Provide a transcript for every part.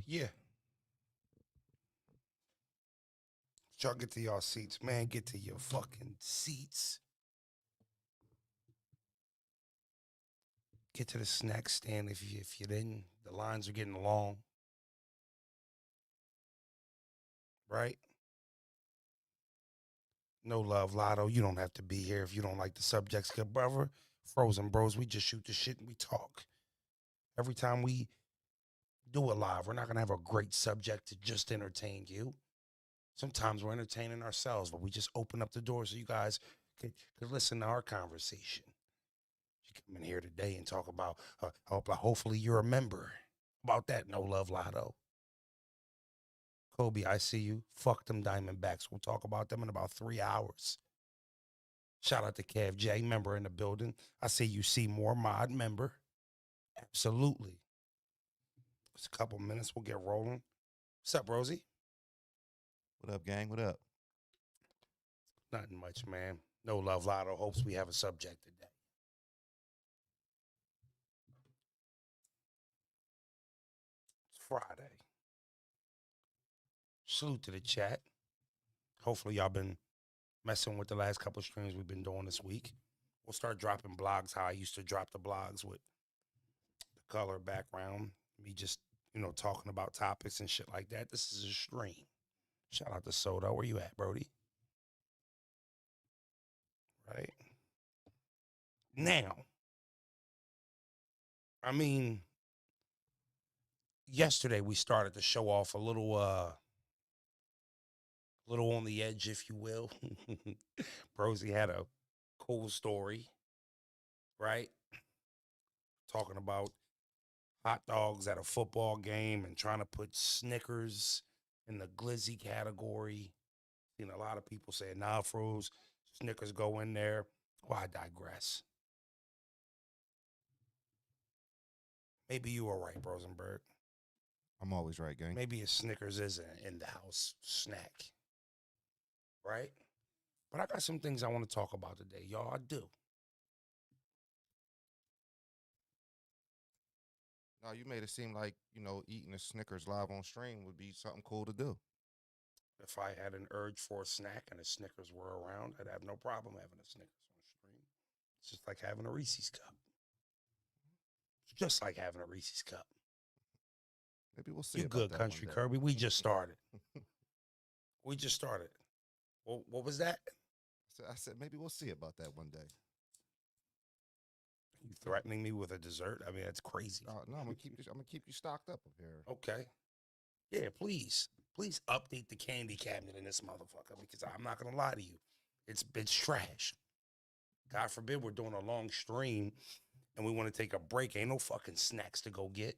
Yeah. Y'all get to y'all seats, man. Get to your fucking seats. Get to the snack stand if you didn't. The lines are getting long, right? No love, Lotto. You don't have to be here if you don't like the subjects, good brother. Frozen Bros, we just shoot the shit and we talk. Every time we do it live, we're not gonna have a great subject to just entertain you. Sometimes we're entertaining ourselves, but we just open up the door so you guys could listen to our conversation. You come in here today and talk about, hopefully you're a member. About that, no love, Lotto. Kobe, I see you. Fuck them Diamondbacks. We'll talk about them in about 3 hours. Shout out to Kev J, member in the building. I see you, see more mod member. Absolutely. It's a couple minutes. We'll get rolling. What's up, Rosie? What up, gang? What up? Nothing much, man. No love, Lotto. Hopes we have a subject today. It's Friday. Salute to the chat. Hopefully, y'all been messing with the last couple streams we've been doing this week. We'll start dropping blogs how I used to drop the blogs with the color background. Me just, talking about topics and shit like that. This is a stream. Shout out to Soda. Where you at, Brody? Right? Now, I mean, yesterday we started to show off a little on the edge, if you will. Brosy had a cool story, right? Talking about hot dogs at a football game and trying to put Snickers in the glizzy category. Seen a lot of people saying, nah, Froze, Snickers go in there. Well, I digress. Maybe you were right, Rosenberg. I'm always right, gang. Maybe a Snickers is an in the house snack, right? But I got some things I want to talk about today, y'all. I do. No, you made it seem like, eating a Snickers live on stream would be something cool to do. If I had an urge for a snack and a Snickers were around, I'd have no problem having a Snickers on stream. It's just like having a Reese's cup. It's just like having a Reese's cup. Maybe we'll see You about good, that one Country day. Kirby. We just started. We just started. Well, what was that? I said maybe we'll see about that one day. You threatening me with a dessert? I mean, that's crazy. No, I'm gonna keep you stocked up here. Okay. Yeah, please update the candy cabinet in this motherfucker because I'm not gonna lie to you, it's trash. God forbid we're doing a long stream and we want to take a break. Ain't no fucking snacks to go get.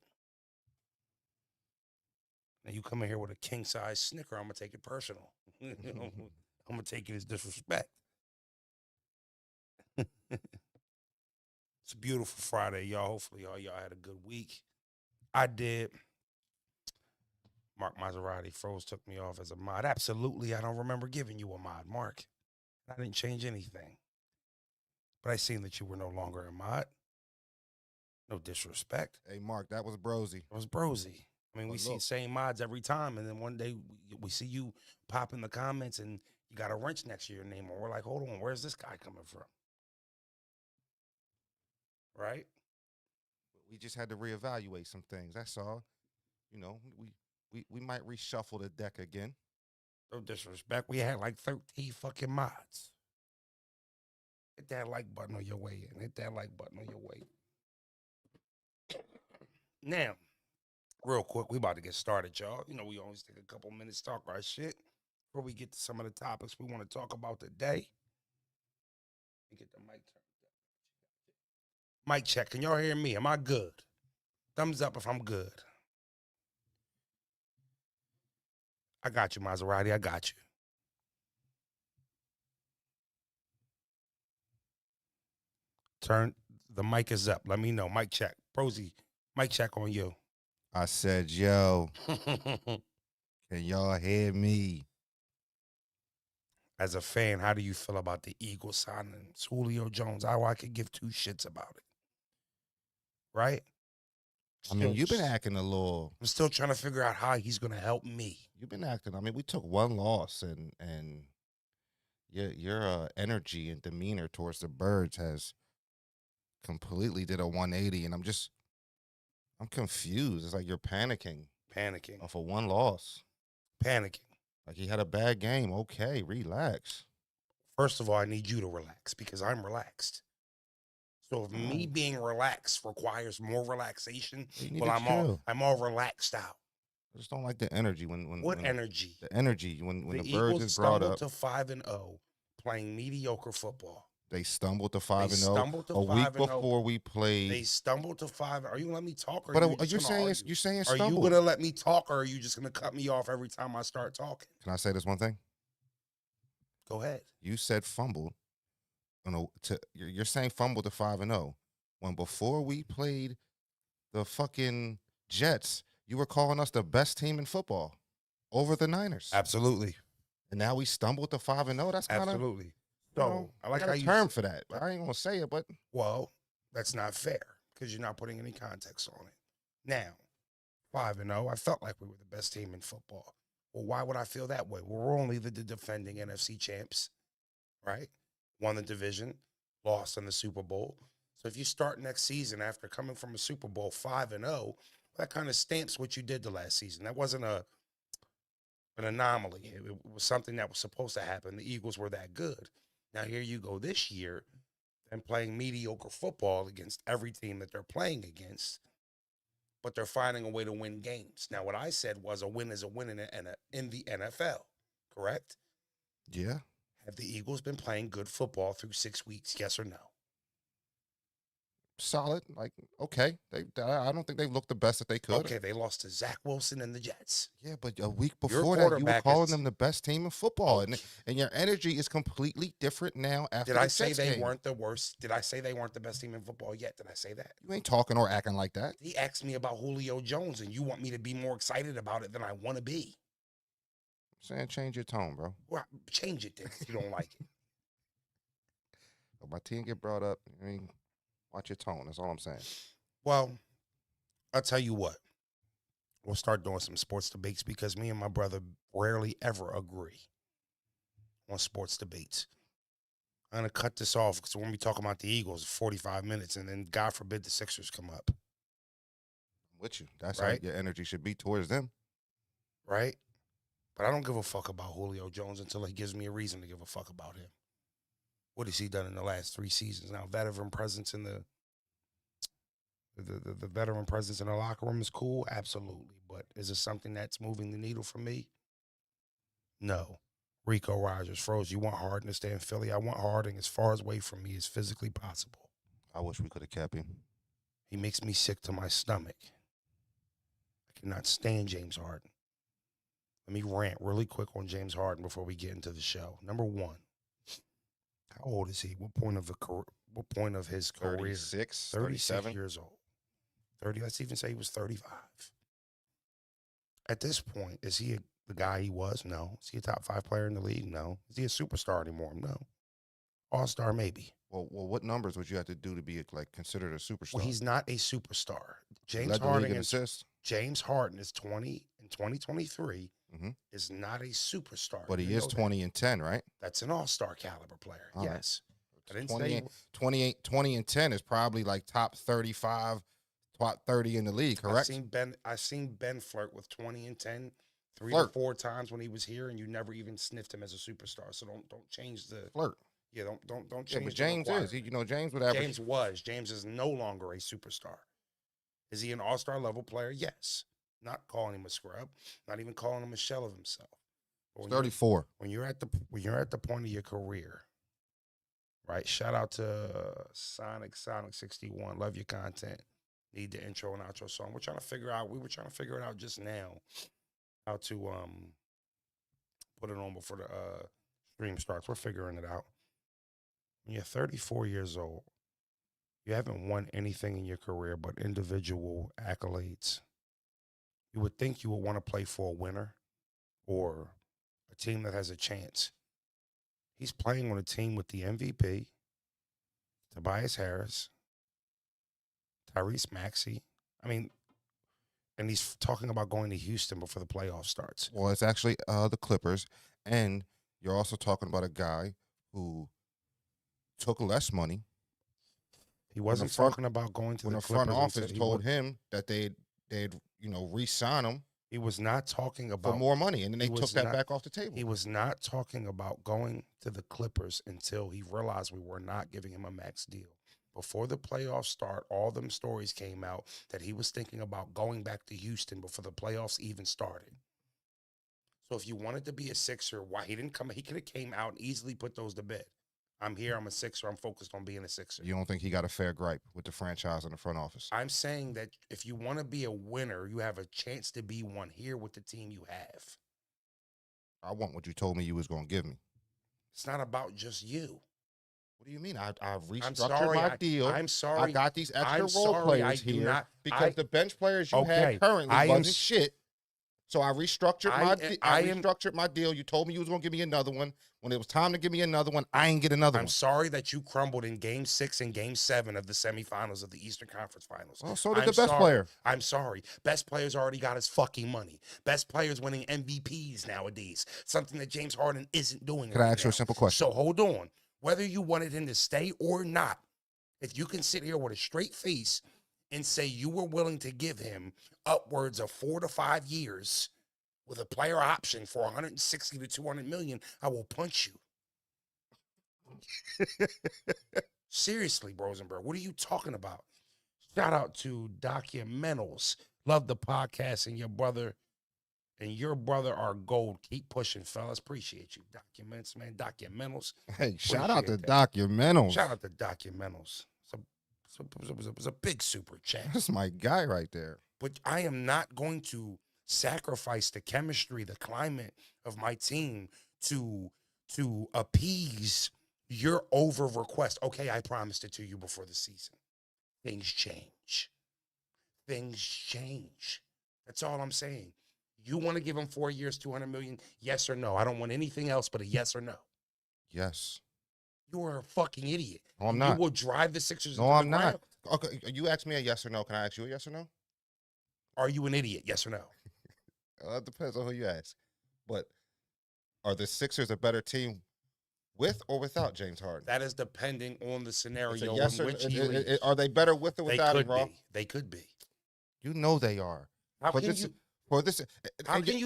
Now you come in here with a king size Snicker, I'm gonna take it personal. I'm gonna take it as disrespect. It's a beautiful Friday, y'all. Hopefully, y'all had a good week. I did. Mark Maserati, Froze took me off as a mod. Absolutely, I don't remember giving you a mod, Mark. I didn't change anything. But I seen that you were no longer a mod. No disrespect. Hey, Mark, that was Brosy. It was Brosy. I mean, we see the same mods every time, and then one day we see you pop in the comments and you got a wrench next to your name, and we're like, hold on, where's this guy coming from? Right? We just had to reevaluate some things. That's all. We might reshuffle the deck again. No disrespect. We had like 13 fucking mods. Hit that like button on your way in. Hit that like button on your way. Now, real quick, we about to get started, y'all. We always take a couple minutes to talk our shit before we get to some of the topics we want to talk about today. Let me get the mic turned up. Mic check. Can y'all hear me? Am I good? Thumbs up if I'm good. I got you, Maserati. I got you. Turn the mic is up. Let me know. Mic check. Prosy, mic check on you. I said, yo, can y'all hear me? As a fan, how do you feel about the Eagles signing Julio Jones? I could give two shits about it. Right? I mean, Still, you've been acting a little. I'm still trying to figure out how he's going to help me. You've been acting. I mean, we took one loss, and your energy and demeanor towards the birds has completely did a 180, and I'm confused. It's like you're panicking Panicking. off of one loss. Panicking. Like he had a bad game. Okay, relax. First of all, I need you to relax because I'm relaxed. So if me being relaxed requires more relaxation, You need well, to chill. I'm all relaxed out. I just don't like the energy when What energy? the energy when the birds Eagles is brought stumbled up. to 5-0, playing mediocre football. They stumbled to They 5-0 stumbled to a week 5-0. before we played. They stumbled to 5. Are you gonna let me talk, or But are you just you're gonna saying argue? you're saying Are you stumbled. gonna let me talk, or are you just gonna cut me off every time I start talking? Can I say this one thing? Go ahead. You said fumbled. You're saying fumbled to 5-0 when before we played the fucking Jets, you were calling us the best team in football over the Niners. Absolutely. And now we stumbled to 5-0. That's kind of Absolutely. So So I like got how a you term for that. I ain't gonna say it, but Well, that's not fair because you're not putting any context on it. Now, 5-0, I felt like we were the best team in football. Well, why would I feel that way? Well, we're only the defending NFC champs, right? Won the division, lost in the Super Bowl. So if you start next season after coming from a Super Bowl 5-0, that kind of stamps what you did the last season. That wasn't an anomaly. It was something that was supposed to happen. The Eagles were that good. Now here you go this year and playing mediocre football against every team that they're playing against, but they're finding a way to win games. Now, what I said was a win is a win in the NFL, correct? yeah. Have the Eagles been playing good football through 6 weeks, yes or no? Solid. Like, okay. I don't think they've looked the best that they could. Okay, they lost to Zach Wilson and the Jets. Yeah, but a week Your before that, you were quarterback calling is- them the best team in football, Okay. and your energy is completely different now after Did I the say Jets they game. weren't the worst? Did I say they weren't the best team in football yet? Did I say that? You ain't talking or acting like that. He asked me about Julio Jones, and you want me to be more excited about it than I want to be. I'm saying change your tone, bro. Well, change it then if you don't like it. If my team get brought up, I mean, watch your tone. That's all I'm saying. Well, I'll tell you what. We'll start doing some sports debates because me and my brother rarely ever agree on sports debates. I'm going to cut this off because when we talk about the Eagles, 45 minutes, and then God forbid the Sixers come up, I'm with you. That's Right. how your energy should be towards them. right? But I don't give a fuck about Julio Jones until he gives me a reason to give a fuck about him. What has he done in the last 3 seasons? Now, veteran presence in the veteran presence in the locker room is cool, absolutely. But is it something that's moving the needle for me? No. Rico Rogers, Froze, you want Harden to stay in Philly? I want Harden as far away from me as physically possible. I wish we could have kept him. He makes me sick to my stomach. I cannot stand James Harden. Let me rant really quick on James Harden before we get into the show. Number one, how old is he? What point of his career? 36, 36 37. years old. 30. Let's even say he was 35. At this point, is he the guy he was? No. Is he a top 5 player in the league? No. Is he a superstar anymore? No. All-star, maybe. Well, what numbers would you have to do to be considered a superstar? Well, he's not a superstar. He led the league in assists. James Harden is 20 in 2023. Mhm. Is not a superstar. But he You is know that. 20 and 10, right? That's an all-star caliber player. All right. Yes. I didn't 20, say 20 and 10 is probably like top 35, top 30 in the league, correct? I've seen Ben flirt with 20 and 10 three Flirt. to 4 times when he was here, and you never even sniffed him as a superstar. So don't change the Flirt. Yeah, don't change. Yeah, but the James is. requirement. James would average. James is no longer a superstar. Is he an all-star level player? Yes. Not calling him a scrub, not even calling him a shell of himself. But when 34. When you're at the point of your career, right? Shout out to Sonic 61. Love your content. Need the intro and outro song. We were trying to figure it out just now how to put it on before the stream starts. We're figuring it out. When you're 34 years old, you haven't won anything in your career but individual accolades. You would think you would want to play for a winner or a team that has a chance. He's playing on a team with the MVP, Tobias Harris, Tyrese Maxey. I mean, And he's talking about going to Houston before the playoff starts. Well, it's actually the Clippers, and you're also talking about a guy who took less money. He wasn't talking about going to When the the front Clippers. office told him that they'd re-sign him he was not talking about for more money, and then they he took was that not- back off the table. He was not talking about going to the Clippers until he realized we were not giving him a max deal. Before the playoffs start, all them stories came out that he was thinking about going back to Houston before the playoffs even started. So if you wanted to be a Sixer, why he didn't come? He could have came out and easily put those to bed. I'm here. I'm a Sixer. I'm focused on being a Sixer. You don't think he got a fair gripe with the franchise and the front office? I'm saying that if you want to be a winner, you have a chance to be one here with the team you have. I want what you told me you was going to give me. It's not about just you. What do you mean? I've restructured my deal. I'm sorry. I got these extra I'm role sorry, players I do here not- because the bench players you Okay, had currently I am wasn't s- shit. So I restructured I am- restructured my deal. You told me you was going to give me another one. When it was time to give me another one, I ain't get another I'm one. sorry that you crumbled in Game 6 and Game 7 of the semifinals of the Eastern Conference Finals. Well, so did I'm the best sorry. player. I'm sorry. Best players already got his fucking money. Best players winning MVPs nowadays. Something that James Harden isn't doing. Can I right ask you a now. simple question? So hold on. Whether you wanted him to stay or not, if you can sit here with a straight face and say you were willing to give him upwards of 4 to 5 years with a player option for 160 to 200 million, I will punch you. Seriously, Rosenberg, what are you talking about? Shout out to Documentals. Love the podcast, and your brother are gold. Keep pushing, fellas. Appreciate you. Documents, man. Documentals. Hey, shout out to Appreciate that. Documentals. Shout out to Documentals. It was a big super chat. That's my guy right there. But I am not going to sacrifice the chemistry, the climate of my team to appease your over request. Okay, I promised it to you before the season. Things change. Things change. That's all I'm saying. You want to give him 4 years, 200 million? Yes or no? I don't want anything else but a yes or no. Yes. You're a fucking idiot. No, I'm You not. will drive the Sixers No, into the I'm not. ground. Okay, you asked me a yes or no. Can I ask you a yes or no? Are you an idiot? Yes or no? Well, it depends on who you ask. But are the Sixers a better team with or without James Harden? That is depending on the It's a scenario yes in or which he leaves. are they better with or They without him, could bro? be. They could be. You know they are. How For can this, you? for this, How can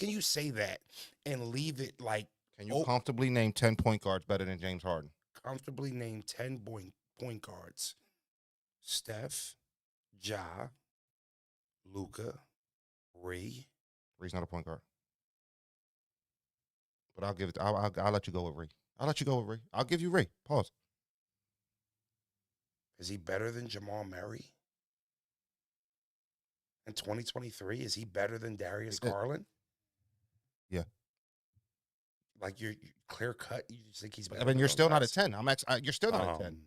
you say that and leave it like can you comfortably name 10 point guards better than James Harden? comfortably name 10 point guards? Steph, Ja, Luka, Ree. Ree's not a point guard. But I'll give it. I'll let you go with Ree. I'll let you go with Ree. I'll give you Ree. Pause. Is he better than Jamal Murray? In 2023, is he better than Darius Garland? Yeah. Like you're clear cut. You just think he's better. I mean, than you're those still not guys? at 10. You're still not at 10.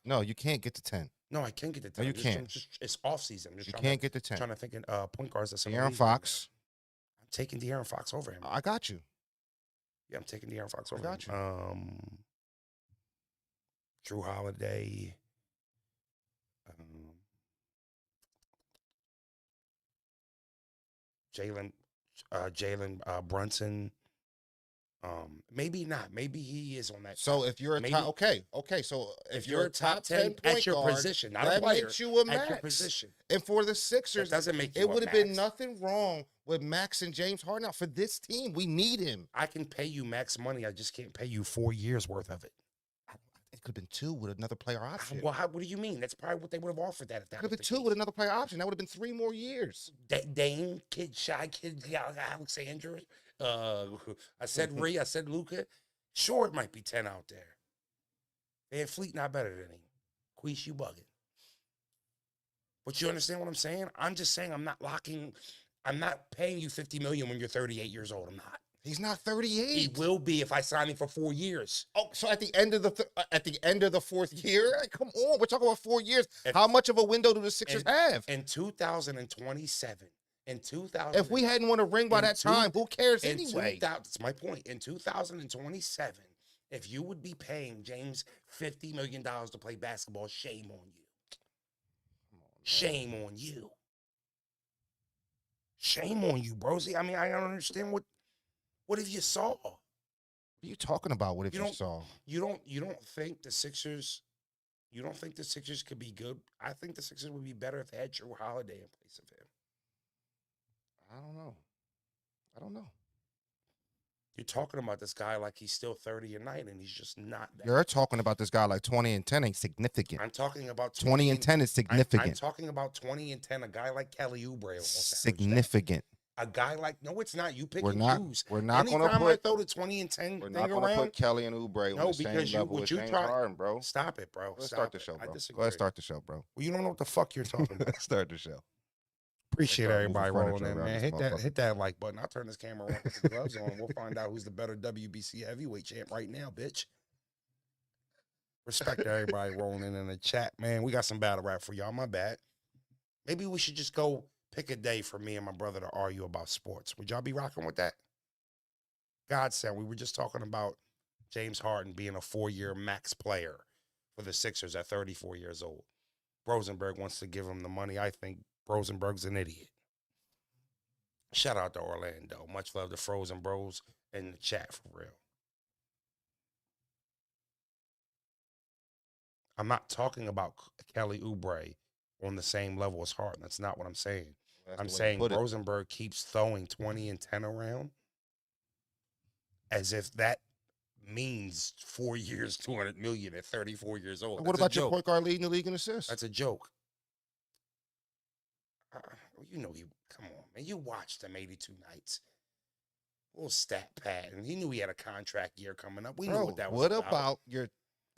No, you can't get to 10. No, I can't get to 10. No, you I'm can't. It's off season. I'm just You trying can't to, get to 10. trying to think of point guards that's in the De'Aaron league right now. Fox. I'm taking De'Aaron Fox over him. I got you. Yeah, I'm taking De'Aaron Fox over got him. Drew Holiday. Jalen Brunson. Maybe not. Maybe he is on that. So if you're a maybe, top, okay. So if you're a top 10 point at your guard, position, not a that player, makes you a at your max. position. And for the Sixers, That doesn't make you it a would have been max. nothing wrong with Max and James Harden. Now for this team, we need him. I can pay you max money. I just can't pay you 4 years worth of it. It could have been 2 with another player option. Well, what do you mean? That's probably what they would have offered that if that It could was have been 2 with another player option. That would have been 3 more years. Dame, Kid, Shy Kid, Alexander. I said Ree. I said Luka. Sure, it might be 10 out there. Van Fleet not better than him. Queesh, you bugging. But you understand what I'm saying? I'm just saying I'm not paying you $50 million when you're 38 years old. I'm not. He's not 38. He will be if I sign him for 4 years. Oh, so at the end of the fourth year, like, come on, we're talking about 4 years. How much of a window do the Sixers have? In 2027. If we hadn't won a ring by that time, who cares anyway? That's my point. In 2027, if you would be paying James $50 million to play basketball, shame on you. Shame on you. Shame on you, Brozy. I mean, I don't understand what if you saw? What are you talking about? What if You you don't saw? you don't think the Sixers could be good? I think the Sixers would be better if they had Drew Holiday in place of him. I don't know. I don't know. You're talking about this guy like he's still 30 a night, and he's just not that. You're talking about this guy like 20 and 10 ain't significant. I'm talking about 20 and 10 is significant. I'm talking about 20 and 10. A guy like Kelly Oubre significant. A guy like no, it's not. You pick We're and not. choose. We're not going to Anytime put. I throw the 20 and 10 We're thing not going to around, put Kelly and Oubre on the same level as James Harden, bro. Stop it, bro. Let's Stop start the it. show, bro. I disagree. Go ahead, start the show, bro. Well, you don't know what the fuck you're talking about. Let's start the show. Appreciate start everybody moving rolling furniture in, around man. this Hit that like button. I'll turn this camera on, put the gloves on. We'll find out who's the better WBC heavyweight champ right now, bitch. Respect to everybody rolling in the chat, man. We got some battle rap for y'all. My bad. Maybe we should just go pick a day for me and my brother to argue about sports. Would y'all be rocking with that? Godsend. We were just talking about James Harden being a 4-year max player for the Sixers at 34 years old. Rosenberg wants to give him the money. I think Rosenberg's an idiot. Shout out to Orlando. Much love to Frozen Bros in the chat for real. I'm not talking about Kelly Oubre on the same level as Harden. That's not what I'm saying. I'm saying Rosenberg keeps throwing 20 and 10 around as if that means 4 years, 200 million at 34 years old. What about your point guard leading the league in assists? That's a joke. You know, come on, man. You watched him 82 nights. Little stat pad. And he knew he had a contract year coming up. We knew what that was about. What about your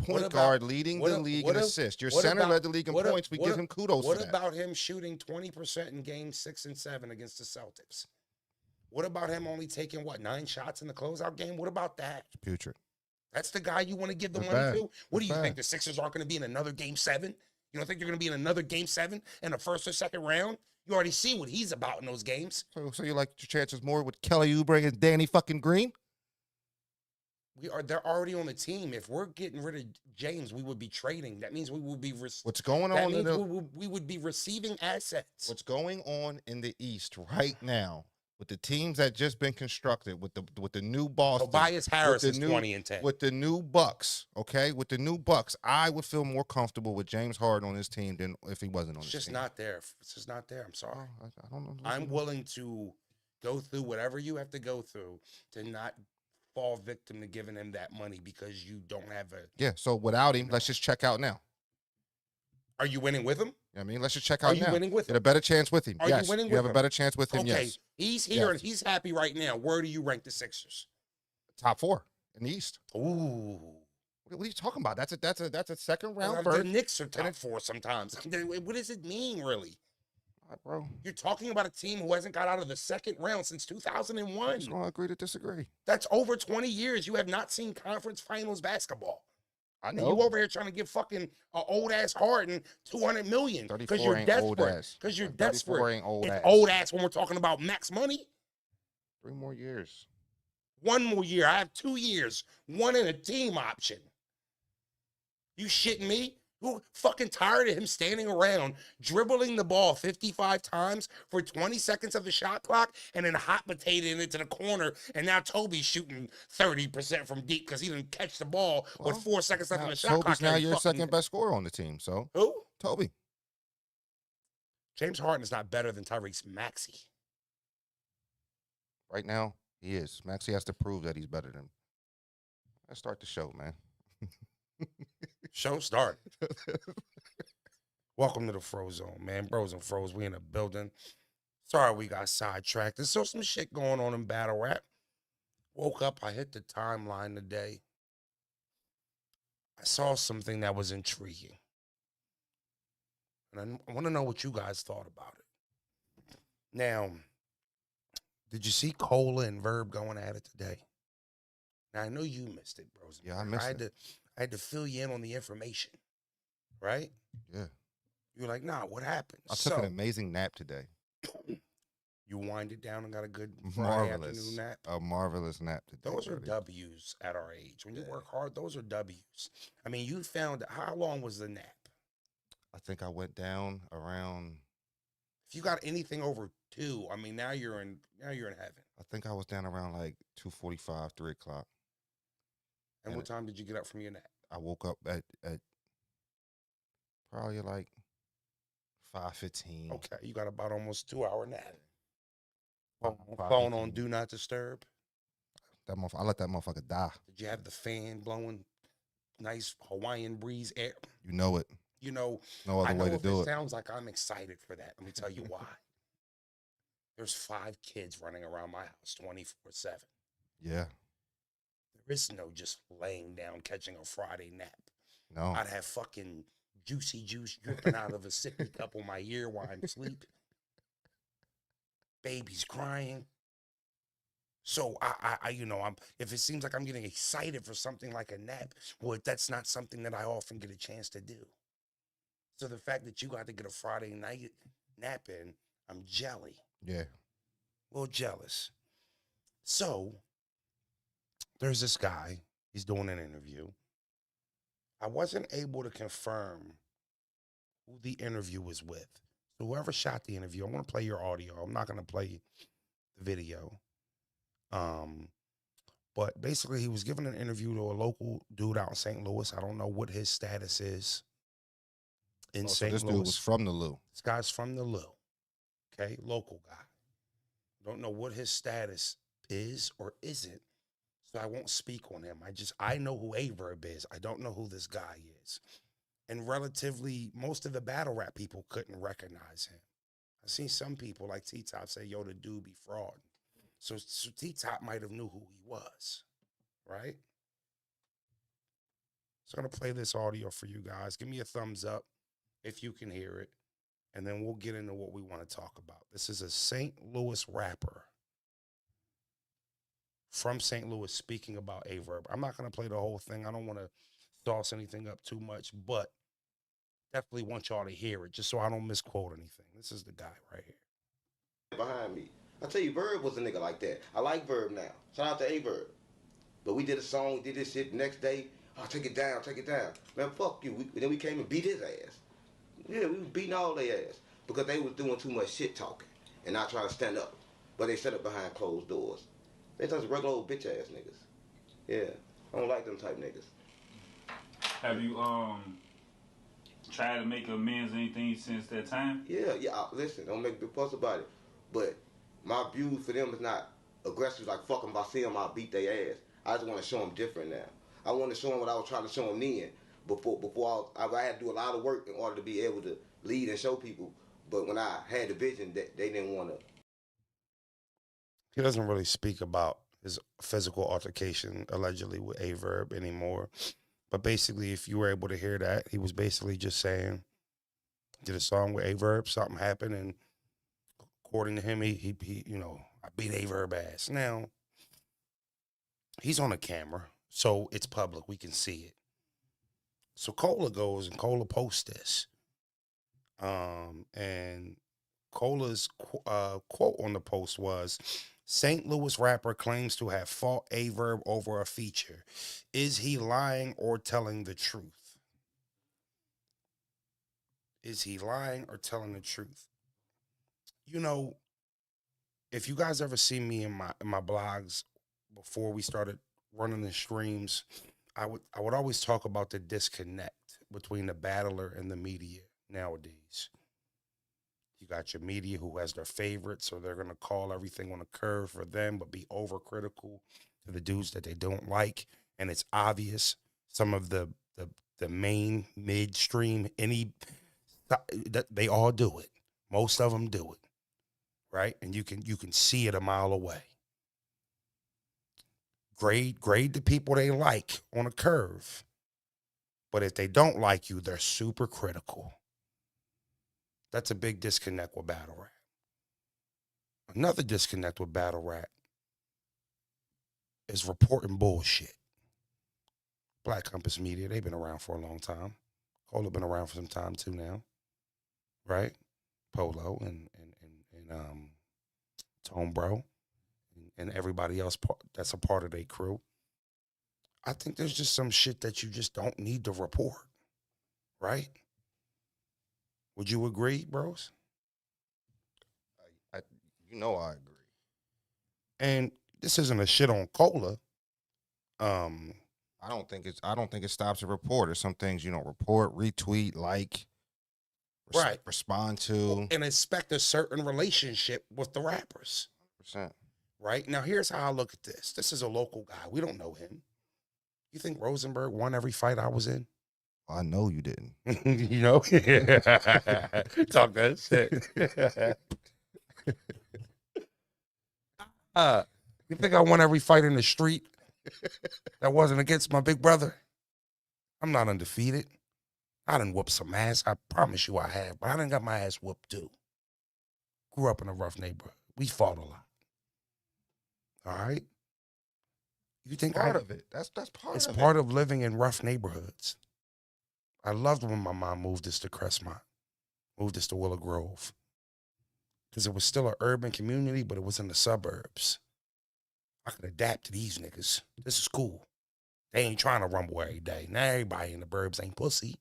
point guard leading the league in assists? Your center led the league in points. We give him kudos for that. What about him shooting 20% in games 6 and 7 against the Celtics? What about him only taking, 9 shots in the closeout game? What about that? It's putrid. That's the guy you want to give the money to? What do you think? The Sixers aren't going to be in another game 7? You don't think they're going to be in another game 7 in the first or second round? You already see what he's about in those games. So you like your chances more with Kelly Oubre and Danny fucking Green? They're already on the team. If we're getting rid of James, we would be trading. That means we would be what's going on we would be receiving assets. What's going on in the East right now with the teams that just been constructed with the new Boston. Tobias Harris is 20 and 10. With the new Bucks, okay? With the new Bucks, I would feel more comfortable with James Harden on his team than if he wasn't on his team. It's just not there. It's just not there. I'm sorry. I don't know. I'm willing to go through whatever you have to go through to not fall victim to giving him that money because you don't have a... Yeah, so without him, let's just check out now. Are you winning with him? You know what I mean, let's just check out now. Are you winning with him? Get a better chance with him. Are yes. you winning you with have him? a better chance with him, okay. Yes. He's here and he's happy right now. Where do you rank the Sixers? Top 4 in the East. Ooh. What are you talking about? That's a second round The Knicks are top 4 sometimes. What does it mean, really? Bro. You're talking about a team who hasn't got out of the second round since 2001. I just want to agree to disagree. That's over 20 years. You have not seen conference finals basketball. I know. And you over here trying to give fucking old ass Harden $200 million because you're desperate. Because you're desperate. Ain't old it's ass. Old ass when we're talking about max money. 3 more years. 1 more year. I have 2 years. 1 in a team option. You shitting me? Who fucking tired of him standing around, dribbling the ball 55 times for 20 seconds of the shot clock and then hot potatoing it to the corner, and now Toby's shooting 30% from deep because he didn't catch the ball with 4 seconds left on the shot clock. Toby's now your second best scorer on the team, so. Who? Toby. James Harden is not better than Tyrese Maxey. Right now, he is. Maxey has to prove that he's better than him. Let's start the show, man. Show start. Welcome to the FroZone, man. Bros and Froze, we in the building. Sorry we got sidetracked. There's still some shit going on in battle rap. Woke up, I hit the timeline today. I saw something that was intriguing. And I want to know what you guys thought about it. Now, did you see Cola and Verb going at it today? Now, I know you missed it, bros. Yeah, I missed it. I had to fill you in on the information, right? Yeah. You were like, nah, what happened? I took an amazing nap today. You wind it down and got a good Friday afternoon nap? A marvelous nap today. Those are W's at our age. When you work hard, those are W's. I mean, you found, how long was the nap? I think I went down around. If you got anything over 2, I mean, now you're in heaven. I think I was down around like 2:45, 3 o'clock. And And what time did you get up from your nap? I woke up at probably like 5:15. Okay, you got about almost 2-hour nap. Phone on 5:15. do not disturb. That I let that motherfucker die. Did you have the fan blowing nice Hawaiian breeze air? You know it. You know, No I other way know to if do it it. sounds like I'm excited for that. Let me tell you why. There's 5 kids running around my house 24/7. Yeah. There is no just laying down catching a Friday nap. No. I'd have fucking juicy juice dripping out of a sippy cup on my ear while I'm asleep. Baby's crying. So I'm if it seems like I'm getting excited for something like a nap, well, that's not something that I often get a chance to do. So the fact that you got to get a Friday night nap in, I'm jelly. Yeah. A little jealous. So there's this guy, he's doing an interview. I wasn't able to confirm who the interview was with. So whoever shot the interview, I want to play your audio. I'm not going to play the video. But basically he was giving an interview to a local dude out in St. Louis. I don't know what his status is in So St. this Louis. dude was from the Lou. This guy's from the Lou. Okay, local guy. Don't know what his status is or isn't. So I won't speak on him. I know who Verb is. I don't know who this guy is. And relatively, most of the battle rap people couldn't recognize him. I've seen some people like T-Top say, yo, the dude be fraud. So T-Top might have knew who he was, right? So I'm going to play this audio for you guys. Give me a thumbs up if you can hear it. And then we'll get into what we want to talk about. This is a St. Louis rapper from St. Louis speaking about Verb. I'm not going to play the whole thing. I don't want to sauce anything up too much, but definitely want y'all to hear it just so I don't misquote anything. This is the guy right here. Behind me. I tell you, Verb was a nigga like that. I like Verb now. Shout out to Verb. But we did a song, we did this shit the next day. Oh, take it down, take it down. Man, fuck you. Then we came and beat his ass. Yeah, we was beating all their ass because they was doing too much shit talking and not trying to stand up. But they set up behind closed doors. They just regular old bitch ass niggas. Yeah, I don't like them type niggas. Have you tried to make amends or anything since that time? Yeah. Listen, don't make a big fuss about it. But my view for them is not aggressive like fuck them. If I see them, I'll beat their ass. I just want to show them different now. I want to show them what I was trying to show them then. Before I had to do a lot of work in order to be able to lead and show people. But when I had the vision, they didn't want to. He doesn't really speak about his physical altercation allegedly with Verb anymore. But basically, if you were able to hear that, he was basically just saying, did a song with Verb, something happened, and according to him, he I beat Verb ass. Now, he's on a camera, so it's public. We can see it. So Cola goes and Cola posts this. And Cola's quote on the post was, St. Louis rapper claims to have fought Verb over a feature. Is he lying or telling the truth? Is he lying or telling the truth? You know, if you guys ever see me in my blogs before we started running the streams, I would always talk about the disconnect between the battler and the media nowadays. You got your media who has their favorites, so they're gonna call everything on a curve for them, but be overcritical to the dudes that they don't like. And it's obvious some of the main midstream that they all do it. Most of them do it, right? And you can see it a mile away. Grade the people they like on a curve, but if they don't like you, they're super critical. That's a big disconnect with battle rap. Another disconnect with battle rap is reporting bullshit. Black Compass Media, they've been around for a long time. Cola been around for some time too now, right? Polo and Tone Bro and everybody else that's a part of their crew. I think there's just some shit that you just don't need to report, right? Would you agree, bros? I you know I agree. And this isn't a shit on Cola. Um, I don't think it stops a reporter. Some things you don't report, retweet, like, Right. respond to. and expect a certain relationship with the rappers. Percent. Right? Now, here's how I look at this. This is a local guy. We don't know him. You think Rosenberg won every fight I was in? I know you didn't. You know? Talk that shit. You think I won every fight in the street that wasn't against my big brother? I'm not undefeated. I done whooped some ass. I promise you I have. But I done got my ass whooped too. Grew up in a rough neighborhood. We fought a lot. All right? You think Part of it. That's part It's of part it. of living in rough neighborhoods. I loved when my mom moved us to Crestmont, moved us to Willow Grove. Because it was still an urban community, but it was in the suburbs. I could adapt to these niggas. This is cool. They ain't trying to rumble every day. Now everybody in the burbs ain't pussy.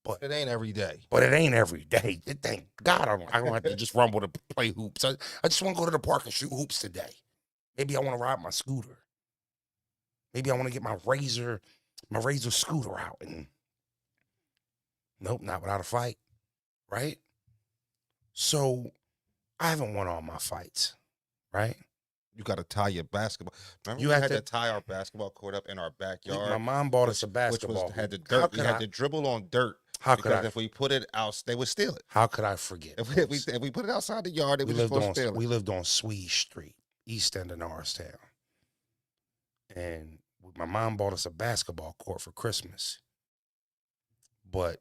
But It ain't every day. But it ain't every day. Thank God I don't have to just rumble to play hoops. I just want to go to the park and shoot hoops today. Maybe I want to ride my scooter. Maybe I want to get my razor scooter out. And nope, not without a fight. Right? So I haven't won all my fights. Right? You got to tie your basketball. Remember, You we had had to- to tie our basketball court up in our backyard. My mom bought us a basketball. Which had the hoop. dirt. We had to dribble on dirt. How could Because I? if we put it out, they would steal it. How could I forget? If we put it outside the yard, they would just go steal it. We lived on Swede Street, east end of Norristown. And my mom bought us a basketball court for Christmas. But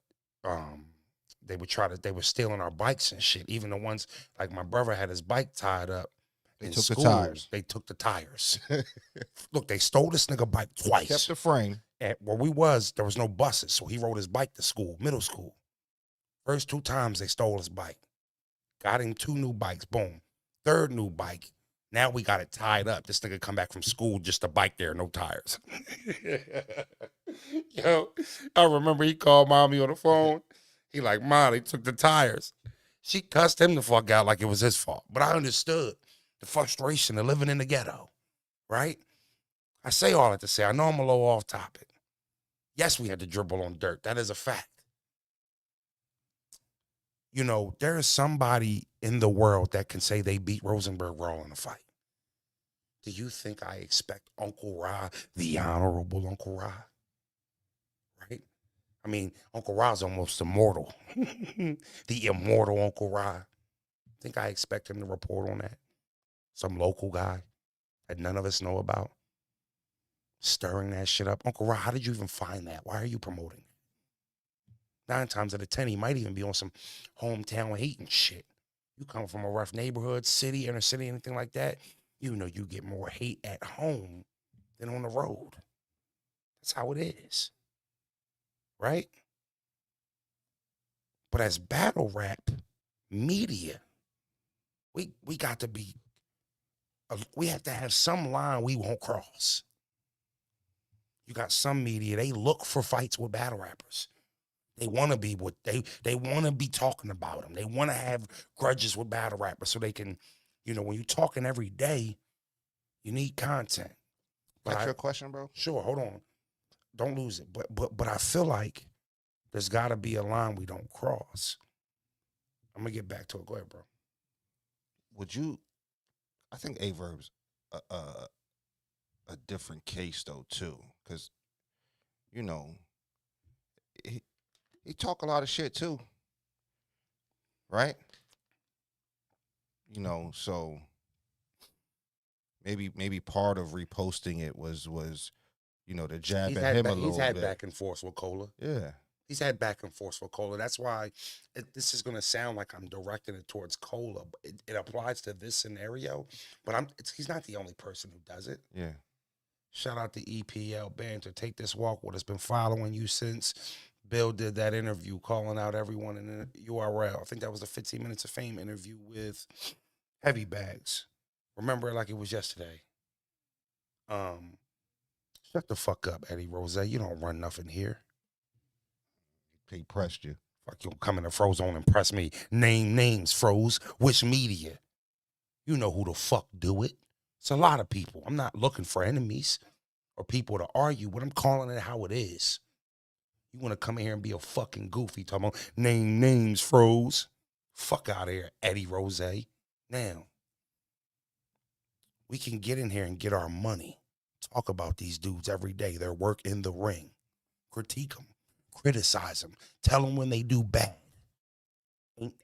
they were stealing our bikes and shit. Even the ones, like my brother had his bike tied up. They in took school, the tires. They took the tires. Look, they stole this nigga bike twice. Kept the frame. And where there was no buses, so he rode his bike to school, middle school. First 2 times they stole his bike. Got him 2 new bikes, boom. 3rd new bike, now we got it tied up. This nigga come back from school, just a bike there, no tires. Yo, I remember he called mommy on the phone. He like, Mom, they took the tires. She cussed him the fuck out like it was his fault. But I understood the frustration of living in the ghetto, right? I say all that to say, I know I'm a little off topic. Yes, we had to dribble on dirt. That is a fact. You know, there is somebody in the world that can say they beat Rosenberg Raw in a fight. Do you think I expect Uncle Ra, the honorable Uncle Ra? Right? I mean, Uncle Ra's almost immortal. The immortal Uncle Ra. Think I expect him to report on that? Some local guy that none of us know about? Stirring that shit up. Uncle Ra, how did you even find that? Why are you promoting it? 9 times out of 10, he might even be on some hometown hating shit. You come from a rough neighborhood, city, inner city, anything like that, you know you get more hate at home than on the road. That's how it is. Right? But as battle rap media, we got to be, we have to have some line we won't cross. You got some media, they look for fights with battle rappers. They want to be what they want to be talking about them. They want to have grudges with battle rappers so they can, you know, when you're talking every day, you need content. That's your question, bro? Sure, hold on. Don't lose it. But I feel like there's got to be a line we don't cross. I'm going to get back to it. Go ahead, bro. I think Averb's a different case, though, too. Because, you know, he talk a lot of shit, too. Right? You know, so maybe part of reposting it was you know, the jab at him a little bit. He's had back and forth with Cola. Yeah. He's had back and forth with Cola. That's why this is going to sound like I'm directing it towards Cola. But it applies to this scenario. But he's not the only person who does it. Yeah. Shout out to EPL Banter. Take this walk. What has been following you since Bill did that interview, calling out everyone in the URL. I think that was the 15 Minutes of Fame interview with Heavy Bags. Remember it like it was yesterday. Shut the fuck up, Eddie Rose. You don't run nothing here. He pressed you. Like you'll come into FroZone and press me. Name names, Froze. Which media? You know who the fuck do it. It's a lot of people. I'm not looking for enemies or people to argue with. I'm calling it how it is. You want to come in here and be a fucking goofy talking about name names, Froze. Fuck out of here, Eddie Rose. Now, we can get in here and get our money. Talk about these dudes every day. Their work in the ring. Critique them. Criticize them. Tell them when they do bad.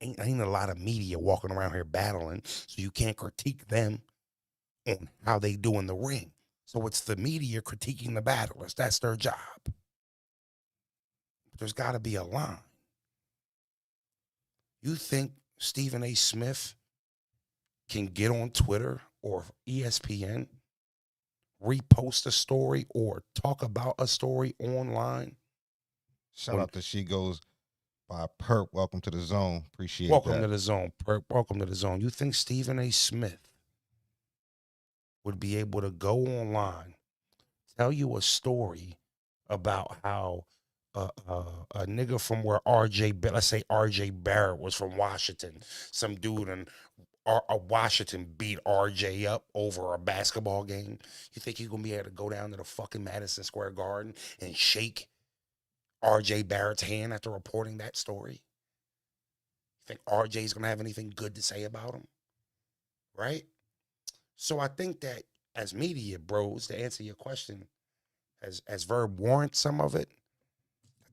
Ain't a lot of media walking around here battling, so you can't critique them on how they do in the ring. So it's the media critiquing the battlers. That's their job. But there's got to be a line. You think Stephen A. Smith can get on Twitter or ESPN, repost a story or talk about a story online? Shout out to She Goes by Perp. Welcome to the zone. Appreciate Welcome that. to the zone, Perp. Welcome to the zone. You think Stephen A. Smith would be able to go online, tell you a story about how a nigga from where let's say RJ Barrett was from Washington, some dude in Washington beat RJ up over a basketball game? You think you're going to be able to go down to the fucking Madison Square Garden and shake RJ Barrett's hand after reporting that story? You think RJ's going to have anything good to say about him? Right? So I think that as media bros, to answer your question, as Verb warrants some of it,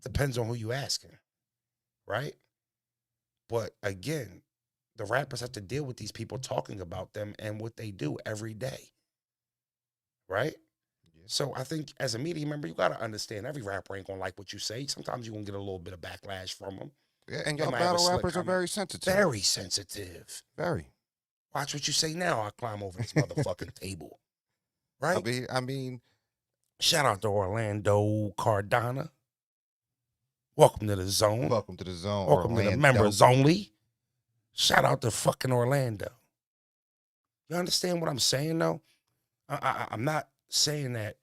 depends on who you asking, right? But again, the rappers have to deal with these people talking about them and what they do every day, right? Yeah. So I think as a media member, you got to understand every rapper ain't going to like what you say. Sometimes you're going to get a little bit of backlash from them. Yeah, and y'all battle rappers are very sensitive. Very sensitive. Very. Watch what you say now. I climb over this motherfucking table, right? I mean, shout out to Orlando Cardona. Welcome to the zone. Welcome to the zone. Welcome to the members only. Shout out to fucking Orlando. You understand what I'm saying, though? I'm not saying that.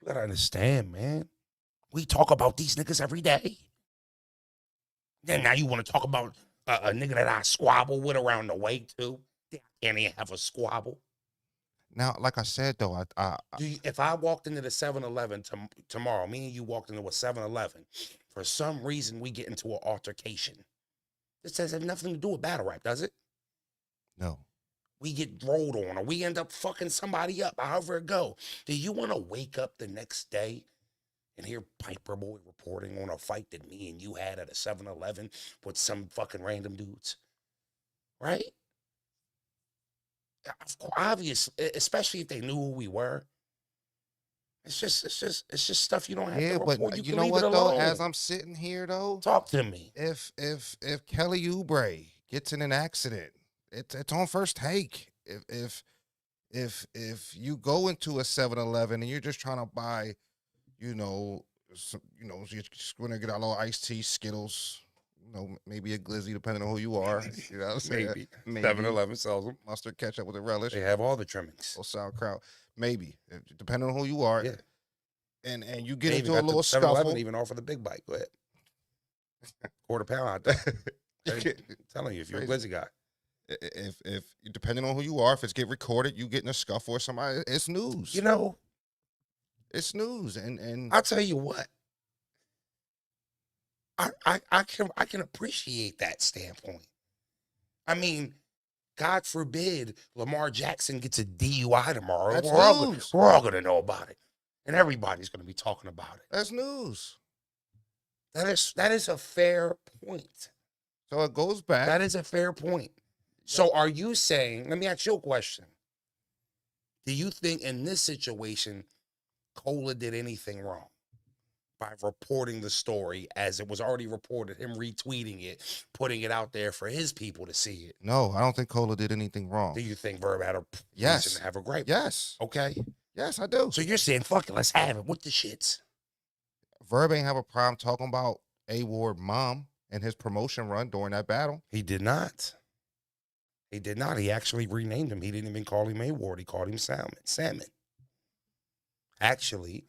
You gotta understand, man. We talk about these niggas every day. Then now you want to talk about a nigga that I squabble with around the way, too? I can't even have a squabble. Now, like I said, though, if I walked into the 7-Eleven tomorrow, me and you walked into a 7-Eleven, for some reason we get into an altercation. This has nothing to do with battle rap, does it? No. We get rolled on, or we end up fucking somebody up, however it go. Do you want to wake up the next day and hear Piper Boy reporting on a fight that me and you had at a 7-Eleven with some fucking random dudes? Right? Obvious, especially if they knew who we were. It's just stuff you don't have to report. But you know what though? As I'm sitting here though, talk to me. If Kelly Oubre gets in an accident, it's on first take. If you go into a 7-Eleven and you're just trying to buy, you're just going to get a little iced tea, Skittles. Maybe a glizzy, depending on who you are. You know what I'm saying? Maybe. 7-Eleven sells them. Mustard, ketchup with a relish. They have all the trimmings. Or sauerkraut. Maybe. Depending on who you are. Yeah. And you get into a little scuffle. 7-Eleven even offer the big bite. Go ahead. Quarter pound out there. I'm telling you, if you're a glizzy guy. If depending on who you are, if it's get recorded, you get in a scuffle or somebody, it's news. It's news. And I'll tell you what. I can appreciate that standpoint. I mean, God forbid Lamar Jackson gets a DUI tomorrow. That's we're all gonna know about it, and everybody's gonna be talking about it. That's news. That is a fair point. So it goes back. That is a fair point. So are you saying? Let me ask you a question. Do you think in this situation, Cola did anything wrong by reporting the story as it was already reported, him retweeting it, putting it out there for his people to see it? No, I don't think Cola did anything wrong. Do you think Verb had a reason to have a gripe? Yes. Okay. Yes, I do. So you're saying, fuck it, let's have it. What the shits? Verb ain't have a problem talking about A-Ward mom and his promotion run during that battle. He did not. He did not. He actually renamed him. He didn't even call him A-Ward. He called him Salmon. Actually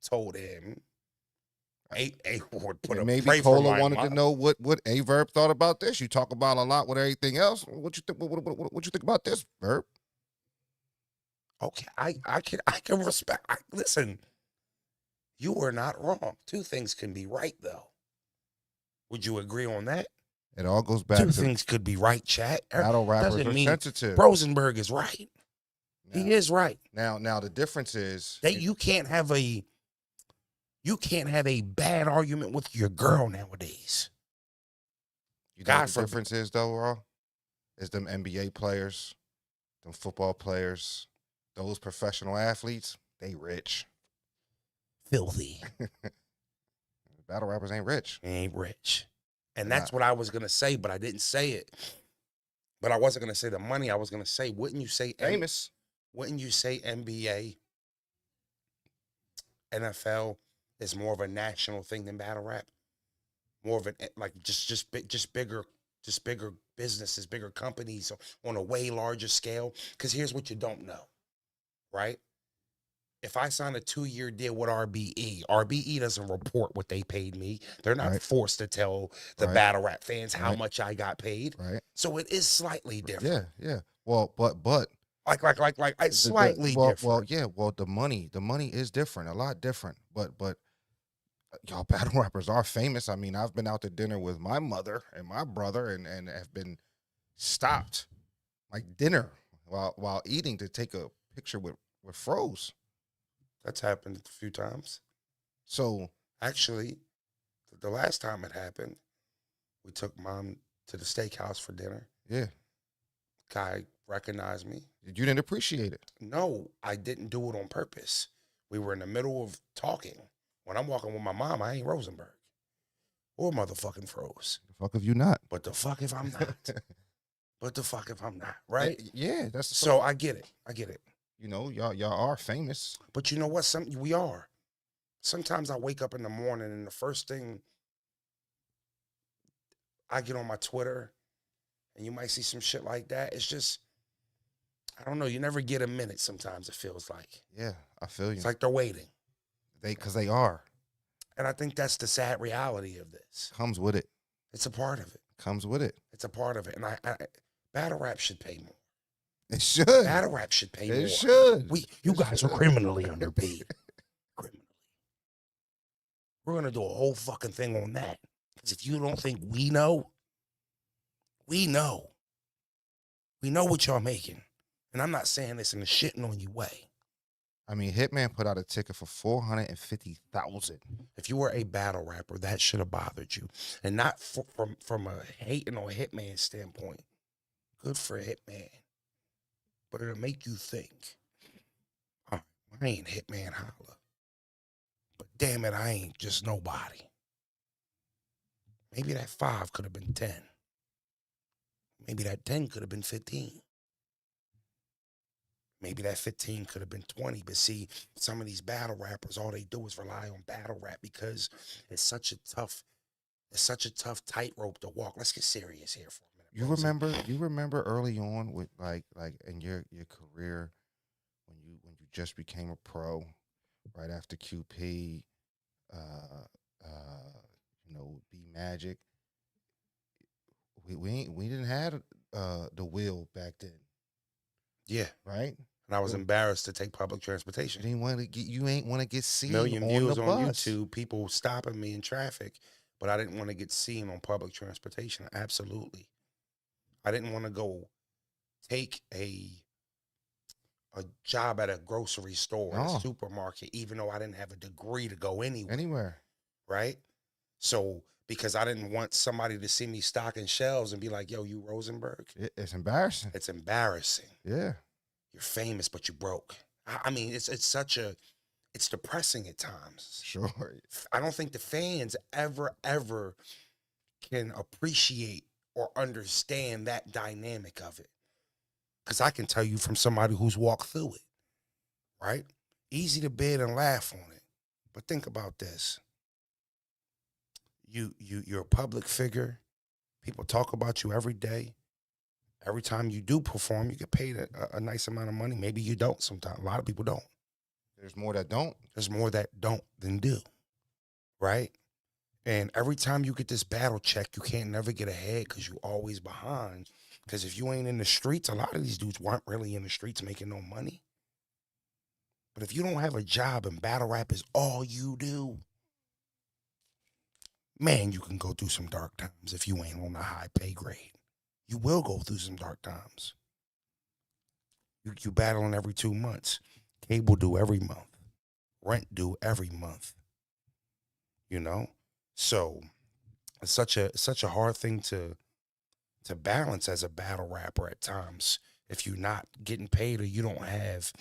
told him, A would put a Maybe pray for Cola my wanted mom. to know what A Verb thought about this. You talk about a lot with everything else. What you think? What you think about this, Verb? Okay, I can respect. Listen, you are not wrong. Two things can be right though. Would you agree on that? It all goes back Two to things could be right, chat. battle rappers Doesn't are mean sensitive. Rosenberg is right. Now, He is right. Now the difference is You can't have a bad argument with your girl nowadays. you know God what the forbid. difference is though, Raw? Is them NBA players, them football players, those professional athletes, they rich. Filthy. Battle rappers ain't rich. They ain't rich. And They're that's not. what I was gonna say, but I didn't say it. But I wasn't gonna say the money. I was gonna say, wouldn't you say Famous. Wouldn't you say NBA, NFL is more of a national thing than battle rap? More of an like just bigger businesses, bigger companies on a way larger scale. Because here's what you don't know, right? If I sign a 2-year deal with RBE doesn't report what they paid me. They're not Right. forced to tell the Right. battle rap fans how Right. much I got paid. Right. So it is slightly different. Yeah. Well, but Like it's slightly different. Well, yeah. Well, the money is different, a lot different. But y'all battle rappers are famous. I mean, I've been out to dinner with my mother and my brother, and have been stopped like dinner while eating to take a picture with Froze. That's happened a few times. So Actually, the last time it happened, we took mom to the steakhouse for dinner. yeah, Guy recognized me. you didn't appreciate it. No, I didn't do it on purpose. We were in the middle of talking. When I'm walking with my mom, I ain't Rosenberg or motherfucking Froze. The fuck if you not? But the fuck if I'm not? But the fuck if I'm not? Right? Yeah, that's So I get it. I get it. you know, y'all are famous. But you know what? We are. Sometimes I wake up in the morning and the first thing I get on my Twitter, and you might see some shit like that. It's just, I don't know. You never get a minute. Sometimes it feels like Yeah, I feel you. it's like they're waiting, Because they are. and I think that's the sad reality of this. Comes with it. It's a part of it. Comes with it. It's a part of it, and I battle rap should pay more. It should. Battle rap should pay more. It should. You guys are criminally underpaid. Criminally. We're gonna do a whole fucking thing on that. Because if you don't think we know, we know. We know what y'all making. And I'm not saying this in a shitting on you way. I mean, Hitman put out a ticket for $450,000. If you were a battle rapper, that should have bothered you. And not from a hating on Hitman standpoint. Good for Hitman. But it'll make you think, oh, I ain't Hitman Holla. But damn it, I ain't just nobody. Maybe that 5 could have been 10. Maybe that 10 could have been 15. Maybe that 15 could have been 20. But see, some of these battle rappers, all they do is rely on battle rap because it's such a tough tightrope to walk. Let's get serious here for a minute. You remember early on with like in your career when you just became a pro right after QP, B Magic. We didn't have the wheel back then. Yeah. Right? And I was embarrassed to take public transportation. You ain't want to get seen Million on views the on bus. YouTube, people stopping me in traffic, but I didn't want to get seen on public transportation. Absolutely. I didn't want to go take a job at a grocery store, No. a supermarket, even though I didn't have a degree to go Anywhere. right? So, because I didn't want somebody to see me stocking shelves and be like, yo, you Rosenberg? It's embarrassing. It's embarrassing. Yeah. You're famous, but you broke. I mean, it's depressing at times. Sure. I don't think the fans ever can appreciate or understand that dynamic of it. Because I can tell you from somebody who's walked through it, right? Easy to bid and laugh on it. But think about this. You're a public figure. People talk about you every day. Every time you do perform, you get paid a nice amount of money. Maybe you don't sometimes. A lot of people don't. There's more that don't. There's more that don't than do, right? And every time you get this battle check, you can't never get ahead because you always behind. Because if you ain't in the streets, a lot of these dudes weren't really in the streets making no money. But if you don't have a job and battle rap is all you do, man, you can go through some dark times if you ain't on a high pay grade. You will go through some dark times. You battling every 2 months. Cable due every month. Rent due every month. You know? So it's such a hard thing to balance as a battle rapper at times if you're not getting paid or you don't have,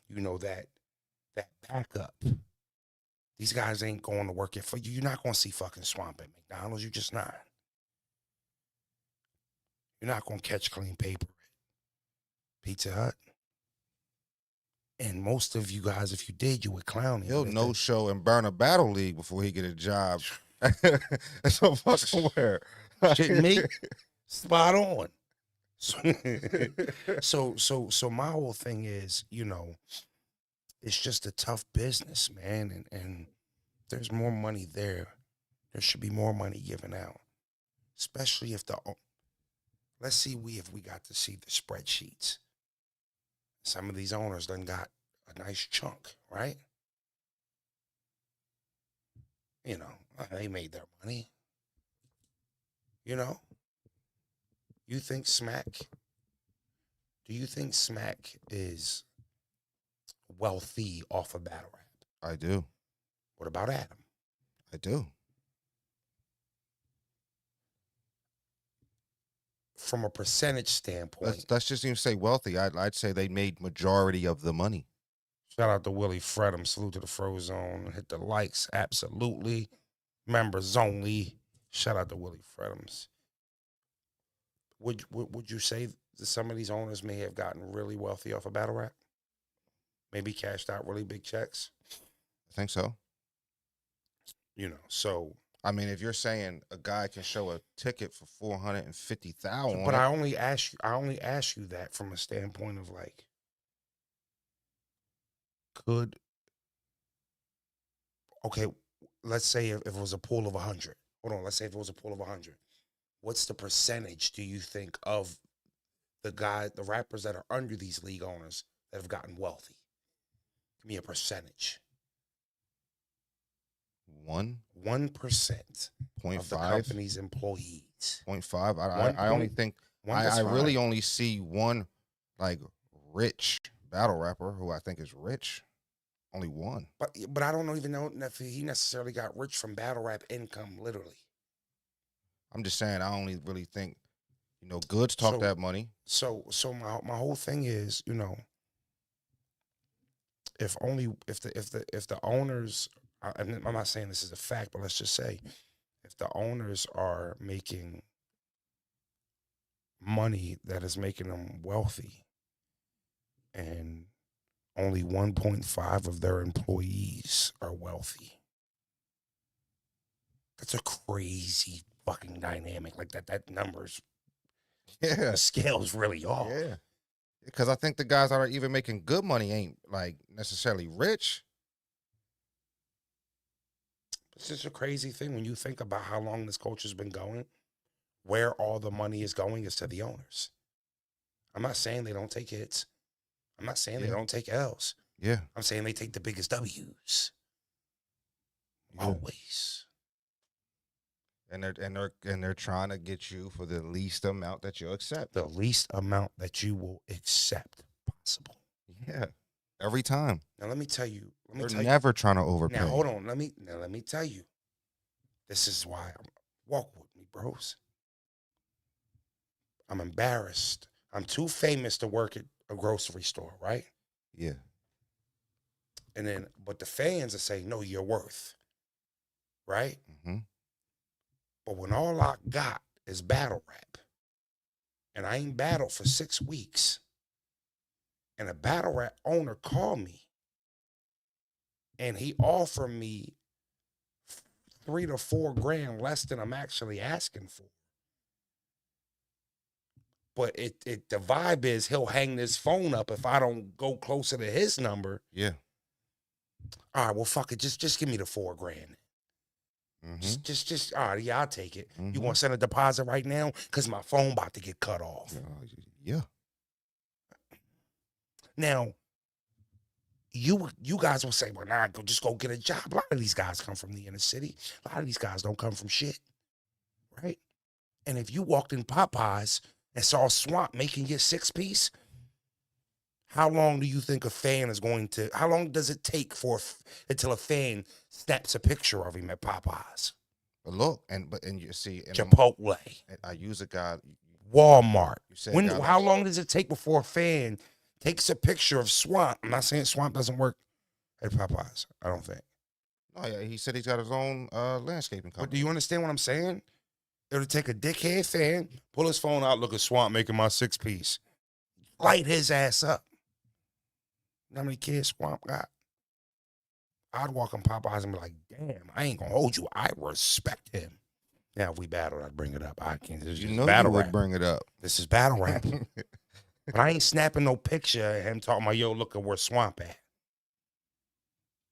that backup. These guys ain't going to work it for you. You're not going to see fucking Swamp at McDonald's. You're just not. You're not going to catch clean paper at Pizza Hut. And most of you guys, if you did, you would clown him. He'll no show and burn a battle league before he get a job. That's so fucking weird. Shitting me? Spot on. So my whole thing is, it's just a tough business, man. And there's more money there. There should be more money given out. Especially if let's see if we got to see the spreadsheets. Some of these owners done got a nice chunk, right? They made their money. Do you think Smack is wealthy off of battle rap? I do. What about Adam? I do. From a percentage standpoint. Let's just even say wealthy. I'd say they made majority of the money. Shout out to Willie Fredham. Salute to the FroZone. Hit the likes. Absolutely. Members only. Shout out to Willie Fredhams. Would you say that some of these owners may have gotten really wealthy off of battle rap? Maybe cashed out really big checks? I think so. So I mean, if you're saying a guy can show a ticket for $450,000, but I only ask you that from a standpoint of like, let's say if it was a pool of 100. Hold on, let's say if it was a pool of 100. What's the percentage do you think of the rappers that are under these league owners that have gotten wealthy? Give me a percentage. 1% 1%. of the company's employees. 0.5. I only think I really only see one like rich battle rapper who I think is rich. Only one. But I don't even know if he necessarily got rich from battle rap income, literally. I'm just saying I only really think, Goods talk that money. So my whole thing is, if the owners, I'm not saying this is a fact, but let's just say if the owners are making money that is making them wealthy and only 1.5 of their employees are wealthy, that's a crazy fucking dynamic. Like that number's, Yeah, the scale's really off. yeah. Because I think the guys that are even making good money ain't like necessarily rich. It's just a crazy thing when you think about how long this culture's been going. Where all the money is going is to the owners. I'm not saying they don't take hits. I'm not saying they don't take L's. Yeah. I'm saying they take the biggest W's. Yeah. Always. And they're trying to get you for the least amount that you'll accept. The least amount that you will accept possible. Yeah. Every time. Now let me tell you. They're never trying to overpay. Now hold on. Let me tell you. This is why walk with me, bros. I'm embarrassed. I'm too famous to work at a grocery store, right? Yeah. But the fans are saying, no, you're worth. Right? Mm-hmm. But when all I got is battle rap, and I ain't battled for 6 weeks, and a battle rap owner called me, and he offered me $3 to $4 grand less than I'm actually asking for. But the vibe is he'll hang this phone up if I don't go closer to his number. Yeah. All right, well, fuck it. Just give me the $4 grand. Just, all right, yeah, I'll take it. You Mhm. want to send a deposit right now? Because my phone about to get cut off. Yeah. Now, you guys will say, well, nah, just go get a job. A lot of these guys come from the inner city. A lot of these guys don't come from shit, right? And if you walked in Popeyes and saw Swamp making your 6-piece, how long do you think a fan is going to, how long does it take until a fan snaps a picture of him at Popeyes? But look, and you see, and Chipotle, I use a guy. Walmart. You said a guy How like- long does it take before a fan takes a picture of Swamp? I'm not saying Swamp doesn't work at Popeyes. I don't think. Oh yeah, he said he's got his own landscaping company. But do you understand what I'm saying? It would take a dickhead fan, pull his phone out, look at Swamp making my 6-piece, light his ass up. You know how many kids Swamp got? I'd walk in Popeyes and be like, damn, I ain't gonna hold you. I respect him. Now, if we battled, I'd bring it up. I can't. This You is know battle you would rap. bring it up. This is battle rap. But I ain't snapping no picture of him talking about, yo, look at where Swamp at.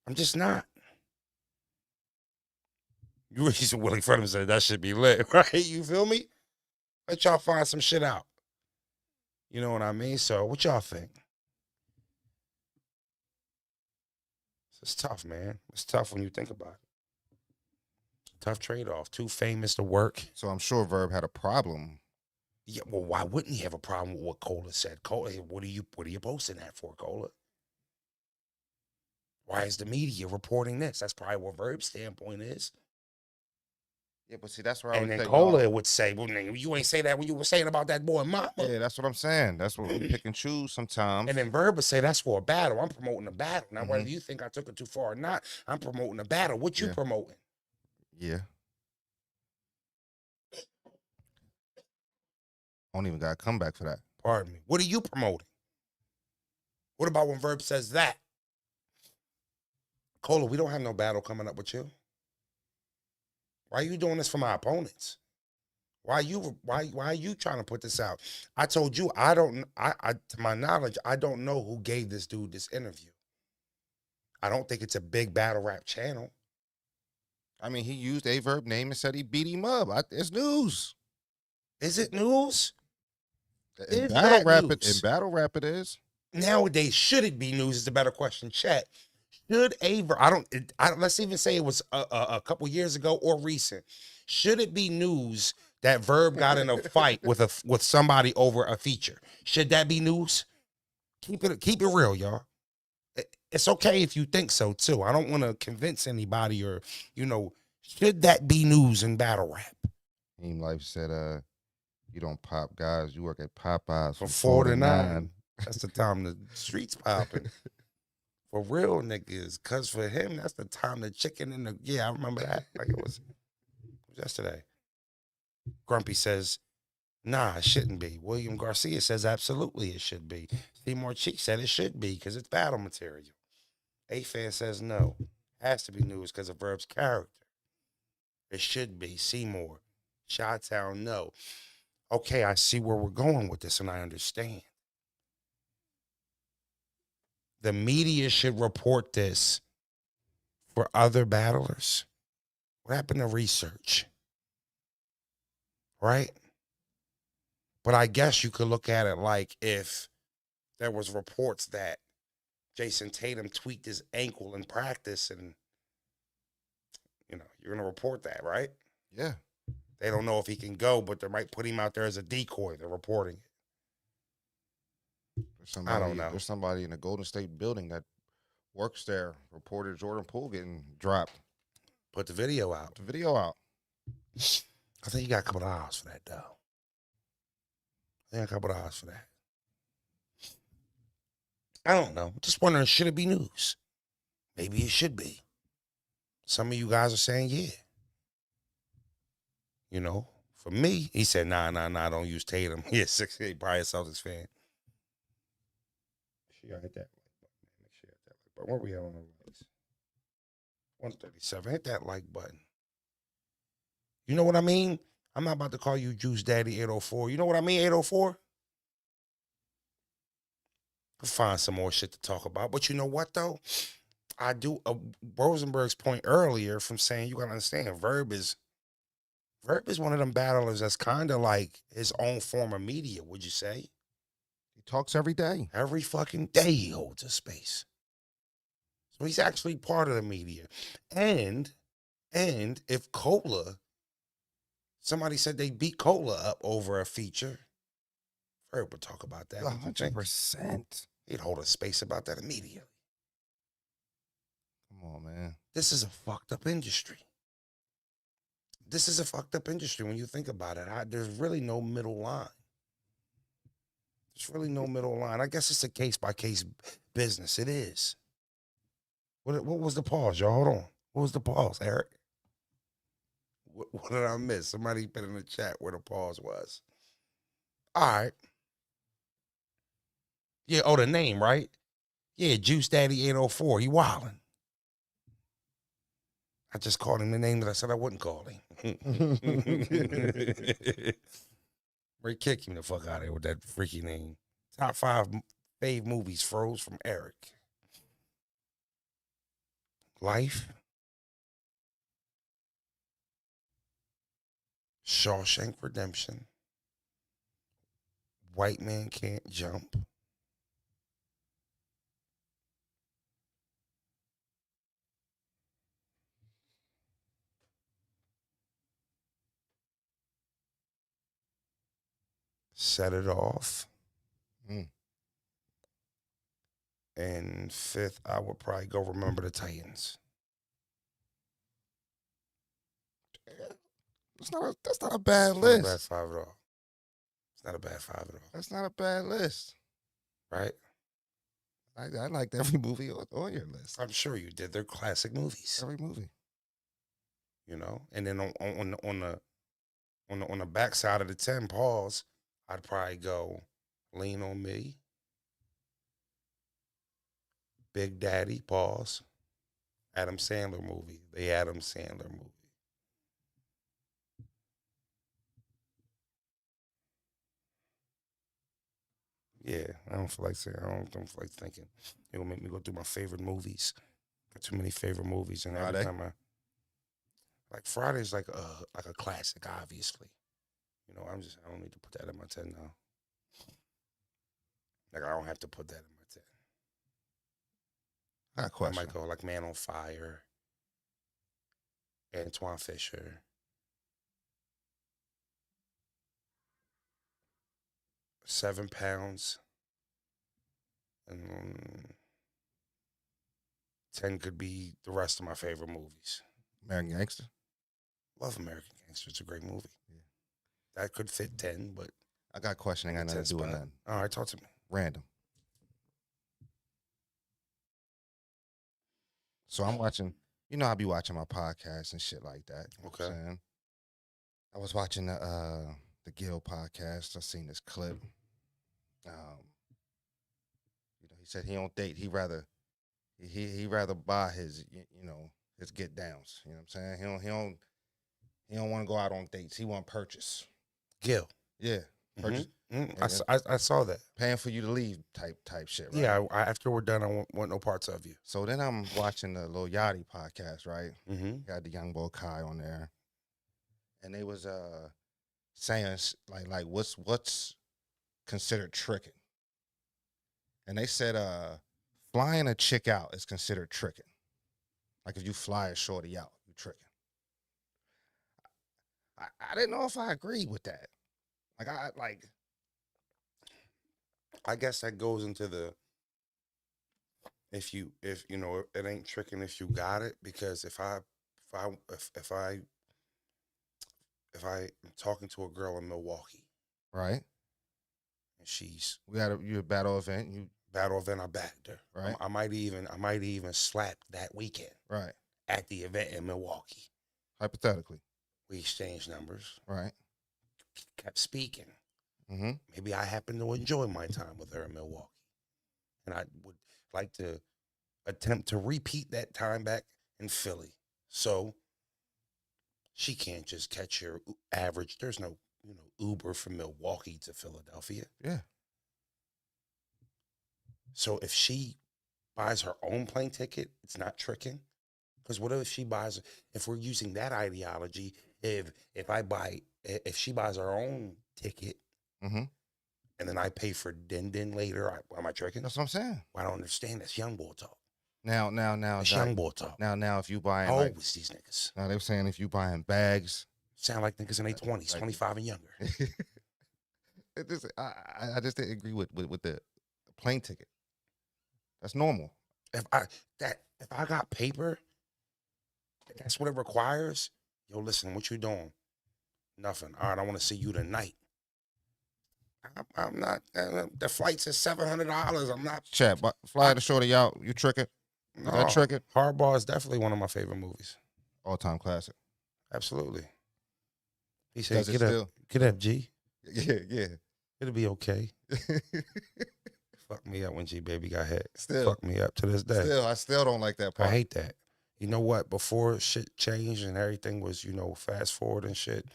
I'm just not. You really should Willie Fredham said that should be lit, right? You feel me? Let y'all find some shit out. You know what I mean? So what y'all think? It's tough, man. It's tough when you think about it. Tough trade-off. Too famous to work. So I'm sure Verb had a problem. Yeah, well, why wouldn't he have a problem with what Cola said? Cola, what are you posting that for, Cola? Why is the media reporting this? That's probably what Verb's standpoint is. Yeah, but see, that's where I And would then think Cola would say, well, nigga, you ain't say that when you were saying about that boy mama. Yeah, that's what I'm saying. That's what we pick and choose sometimes. And then Verb would say, that's for a battle. I'm promoting a battle. Now, Mhm. whether you think I took it too far or not, I'm promoting a battle. What you Yeah. promoting? Yeah. I don't even got to come back for that. Pardon me. What are you promoting? What about when Verb says that? Cola, we don't have no battle coming up with you. Why are you doing this for my opponents? Why are you trying to put this out? I told you, to my knowledge, I don't know who gave this dude this interview. I don't think it's a big battle rap channel. I mean, he used a Verb name and said he beat him up. It's news. Is it news? In Is battle that rap, news? in battle rap, it is. Nowadays, should it be news is a better question. Chat. Should let's even say it was a couple years ago or recent. Should it be news that Verb got in a fight with somebody over a feature? Should that be news? Keep it real, y'all. It's okay if you think so too. I don't want to convince anybody or, should that be news in battle rap? Team Life said, you don't pop guys, you work at Popeyes From from 4 to 4 to 9. 9. That's the time the streets popping. For real niggas, cause for him, that's the time the chicken in the, I remember that. Like it was yesterday. Grumpy says, nah, it shouldn't be. William Garcia says, absolutely it should be. Seymour Cheek said it should be because it's battle material. A-Fan says no. Has to be news because of Verb's character. It should be. Seymour. Chi-Town, no. Okay, I see where we're going with this and I understand. The media should report this for other battlers. What happened to research? Right? But I guess you could look at it like if there was reports that Jason Tatum tweaked his ankle in practice and, you're going to report that, right? Yeah. They don't know if he can go, but they might put him out there as a decoy. They're reporting it. I don't know. There's somebody in the Golden State building that works there, reported Jordan Poole getting dropped. Put the video out. The video out. I think you got a couple of hours for that, though. I don't know. Just wondering, should it be news? Maybe it should be. Some of you guys are saying, yeah. For me, he said, nah, don't use Tatum. He's 6'8", probably a Celtics fan. Make sure y'all hit that like button. Make sure you hit that like button. Where we at on the likes? 137. Hit that like button. You know what I mean? I'm not about to call you Juice Daddy 804. You know what I mean, 804? We'll find some more shit to talk about. But you know what, though? I do Rosenberg's point earlier from saying you gotta understand Verb is one of them battlers that's kind of like his own form of media. Would you say? He talks every day. Every fucking day he holds a space, so he's actually part of the media. And if somebody said they beat Cola up over a feature, Verb would talk about that. What you think? 100%. He'd hold a space about that immediately. Come on, man. This is a fucked up industry. This is a fucked up industry when you think about it. There's really no middle line. There's really no middle line. I guess it's a case by case business. It is. What was the pause, y'all? Hold on. What was the pause, Eric? What did I miss? Somebody put in the chat where the pause was. All right. Yeah, oh, the name, right? Yeah, Juice Daddy 804. He wildin'. I just called him the name that I said I wouldn't call him. Ray, kick him the fuck out of here with that freaky name. Top 5 fave movies froze from Eric. Life. Shawshank Redemption. White Man Can't Jump. Set It Off. Mm. And 5th, I would probably go Remember the Titans. That's not a bad It's list. not a bad 5 at all. It's not a bad 5 at all. That's not a bad list. Right? I liked every movie on your list. I'm sure you did. They're classic movies. Every movie. You know? And then on the back side of the 10 pause, I'd probably go Lean on Me. Big Daddy, pause. Adam Sandler movie. The Adam Sandler movie. Yeah, I don't feel like saying. I don't feel like thinking. It will make me go through my favorite movies. Got too many favorite movies, and every Friday? time like Friday's like a classic, obviously. You know, I don't need to put that in my 10 now. Like I don't have to put that in my 10. I got a question. I might go like Man on Fire, Antoine Fisher, £7, and 10 could be the rest of my favorite movies. American Gangster? Love American Gangster. It's a great movie. Yeah. That could fit 10, but I got a question. Ain't got nothing to do with nothing. All right, talk to me. Random. So I'm watching, I be watching my podcasts and shit like that. You know what I'm saying? I was watching the Gil podcast. I seen this clip. He said he don't date. He rather buy his his get downs. You know what I'm saying? He don't want to go out on dates. He want to purchase. Gil. Yeah. Purchase. I saw that. Paying for you to leave type shit, right? Yeah, after we're done, I want no parts of you. So then I'm watching the Lil Yachty podcast, right? Mm-hmm. Got the Young Boy Kai on there. And they was saying like what's considered tricking. And they said flying a chick out is considered tricking. Like if you fly a shorty out, you tricking. I didn't know if I agreed with that. I guess that goes into the if it ain't tricking if you got it, because if I'm talking to a girl in Milwaukee, right, and she's you a battle event, I backed her, right. I might even slap that weekend, right, at the event in Milwaukee. Hypothetically, we exchanged numbers, right, kept speaking. Mm-hmm. Maybe I happen to enjoy my time with her in Milwaukee, and I would like to attempt to repeat that time back in Philly. So she can't just catch your average. There's no, Uber from Milwaukee to Philadelphia. Yeah. So if she buys her own plane ticket, it's not tricking. Because what if she buys? If we're using that ideology, if she buys her own ticket Mm-hmm. and then I pay for din later, am I tricking? That's what I'm saying. Well, I don't understand. That's young boy talk. Now, That's Zach, young boy talk. now, if you buying How like, old was these niggas? now they were saying if you buying bags, Sound like niggas in their 20s, like- 25 and younger. I just didn't agree with the plane ticket. That's normal. If I got paper, that's what it requires. Yo, listen, what you doing? Nothing. All right, I want to see you tonight. I'm not. The flight's at $700. I'm not. Chat, but fly the shorty out. You tricking? Is that tricking? Hardball is definitely one of my favorite movies. All time classic. Absolutely. He said, Does it "Get up, still? get up, G. Yeah. It'll be okay." Fuck me up when G Baby got hit. Still. Fuck me up to this day. I still don't like that I part. hate that. You know what? Before shit changed and everything was, fast forward and shit,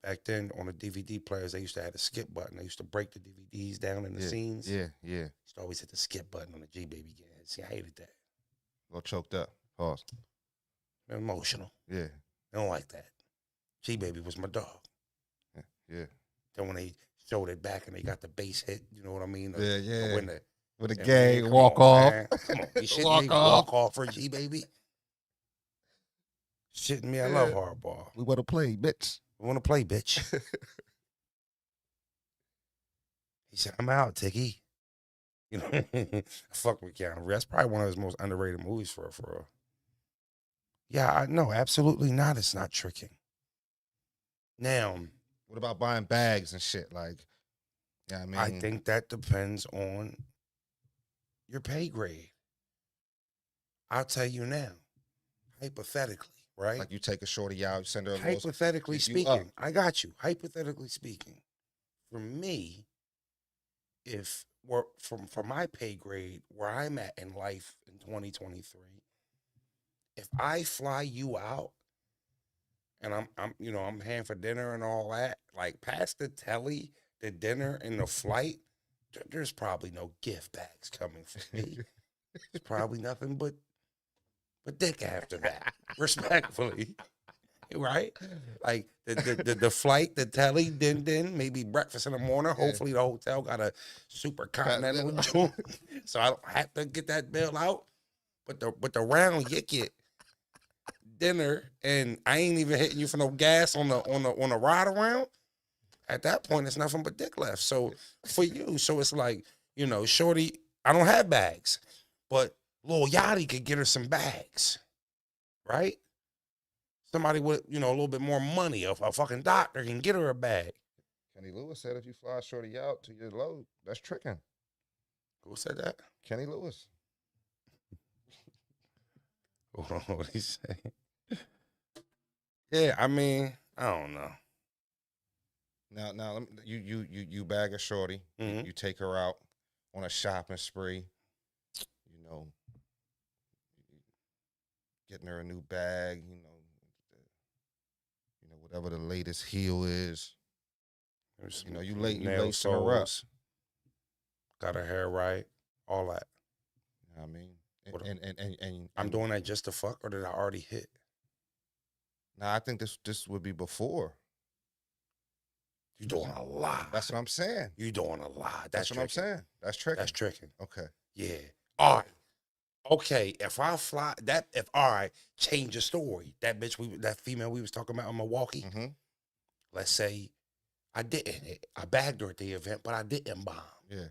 back then on the DVD players, they used to have a skip button. They used to break the DVDs down in the scenes. Yeah. Used to always hit the skip button on the G Baby game. See, I hated that. A little choked up. Pause. Emotional. Yeah. I don't like that. G Baby was my dog. Yeah. Then when they showed it back and they got the bass hit, you know what I mean? Yeah. When the, With a yeah, gay man, walk come on, off. man. Come on, you shitting Walk me? off. Walk off for G Baby? Shitting me? I love hardball. We want to play, bitch. I want to play, bitch. He said, "I'm out, Tiki." You know, fuck with Keanu Reeves. That's probably one of his most underrated movies for real. Yeah, no, absolutely not. It's not tricking. Now, What about buying bags and shit? Like, yeah, I mean, I think that depends on your pay grade. I'll tell you now, hypothetically, right? like you take a shorty out, send her a little. Hypothetically keep you up. speaking, I got you. Hypothetically speaking, for me, if we're from my pay grade where I'm at in life in 2023, if I fly you out and I'm paying for dinner and all that, like past the telly, the dinner and the flight, there's probably no gift bags coming for me. There's probably nothing but dick after that, respectfully. Right? Like the flight, the telly, then maybe breakfast in the morning. Yeah. Hopefully the hotel got a super continental joint, so I don't have to get that bill out. But the round you get dinner, and I ain't even hitting you for no gas on the ride around. At that point, it's nothing but dick left. So for you, so it's like, shorty, I don't have bags, but Lil Yachty could get her some bags, right? Somebody with, a little bit more money, a fucking doctor can get her a bag. Kenny Lewis said if you fly shorty out to your load, that's tricking. Who said that? Kenny Lewis. Hold on, what he say? Yeah, I mean, I don't know. Now, you bag a shorty. Mhm. You take her out on a shopping spree. Getting her a new bag. Whatever the latest heel is. You lacing her up. Got her hair right, all that. You know what I mean? What- And I'm doing that just to fuck, or did I already hit? Now I think this would be before. You doing a lot. That's what I'm saying. You doing a lot. That's what I'm tricking. saying. That's tricking. That's tricking. Okay. Yeah. All right. Okay. If I fly all right, change the story. That bitch, that female we was talking about in Milwaukee. Mm-hmm. Let's say I didn't hit. I bagged her at the event, but I didn't bomb. Yeah.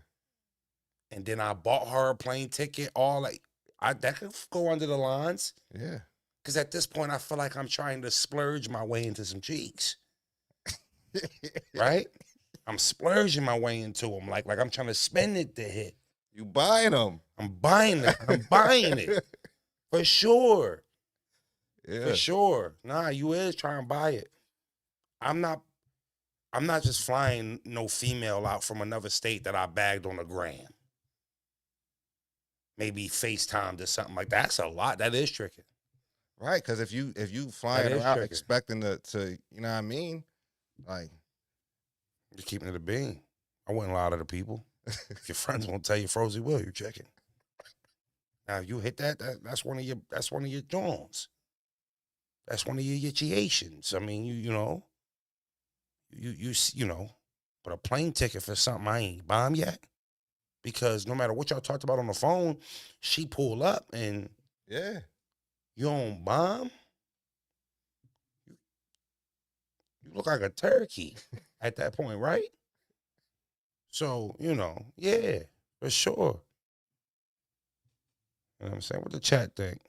And then I bought her a plane ticket. That could go under the lines. Yeah. Because at this point, I feel like I'm trying to splurge my way into some cheeks. Right? I'm splurging my way into them. Like I'm trying to spend it to hit. You buying them. I'm buying it. I'm buying it. For sure. Yeah. For sure. Nah, you is trying to buy it. I'm not just flying no female out from another state that I bagged on a gram. Maybe FaceTimed or something like that. That's a lot. That is tricky. Right, because if you flying That her is out tricky. expecting to you know what I mean, like You're keeping it a bean. I wouldn't lie to the people. If your friends won't tell you Frozy will, you're checking. Now, if you hit that's one of your joints. That's one of your initiations. I mean, you know, you know, but a plane ticket for something I ain't bomb yet. Because no matter what y'all talked about on the phone, she pull up and Yeah. you don't bomb. You look like a turkey at that point, right? So, you know, yeah, for sure. You know what I'm saying? What the chat think?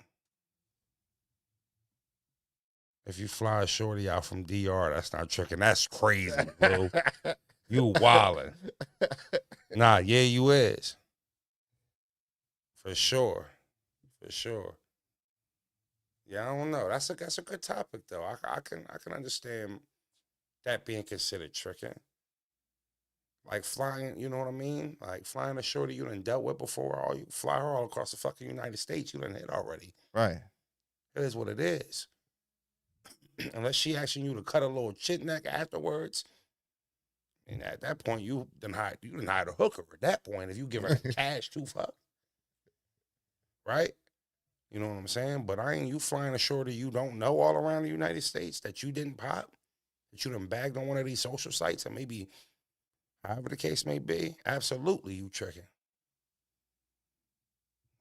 If you fly a shorty out from DR, that's not tricking. That's crazy, bro. You wildin'. Nah, yeah, you is. For sure. For sure. Yeah, I don't know. That's a good topic though. I can understand that being considered tricking. Like flying, you know what I mean? Like flying a shorty you done dealt with before, all you fly her all across the fucking United States, you done hit already. Right. It is what it is. Unless she asking you to cut a little chit neck afterwards. And at that point, you done hired a hooker. At that point, if you give her the cash to fuck, right? You know what I'm saying? But I ain't you flying a shorty you don't know all around the United States that you didn't pop, that you done bagged on one of these social sites, and maybe however the case may be. Absolutely, you tricking.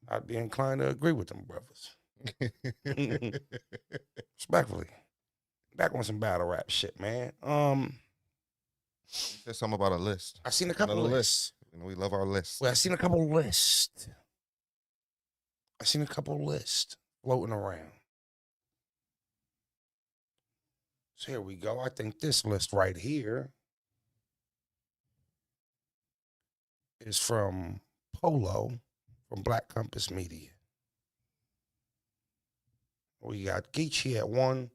I'd be inclined to agree with them brothers. Respectfully. Back on some battle rap shit, man. There's something about a list. I seen a couple of lists. You know, we love our lists. Well, I seen a couple lists. Floating around. So here we go. I think this list right here is from Polo from Black Compass Media. We got Geechee at 1,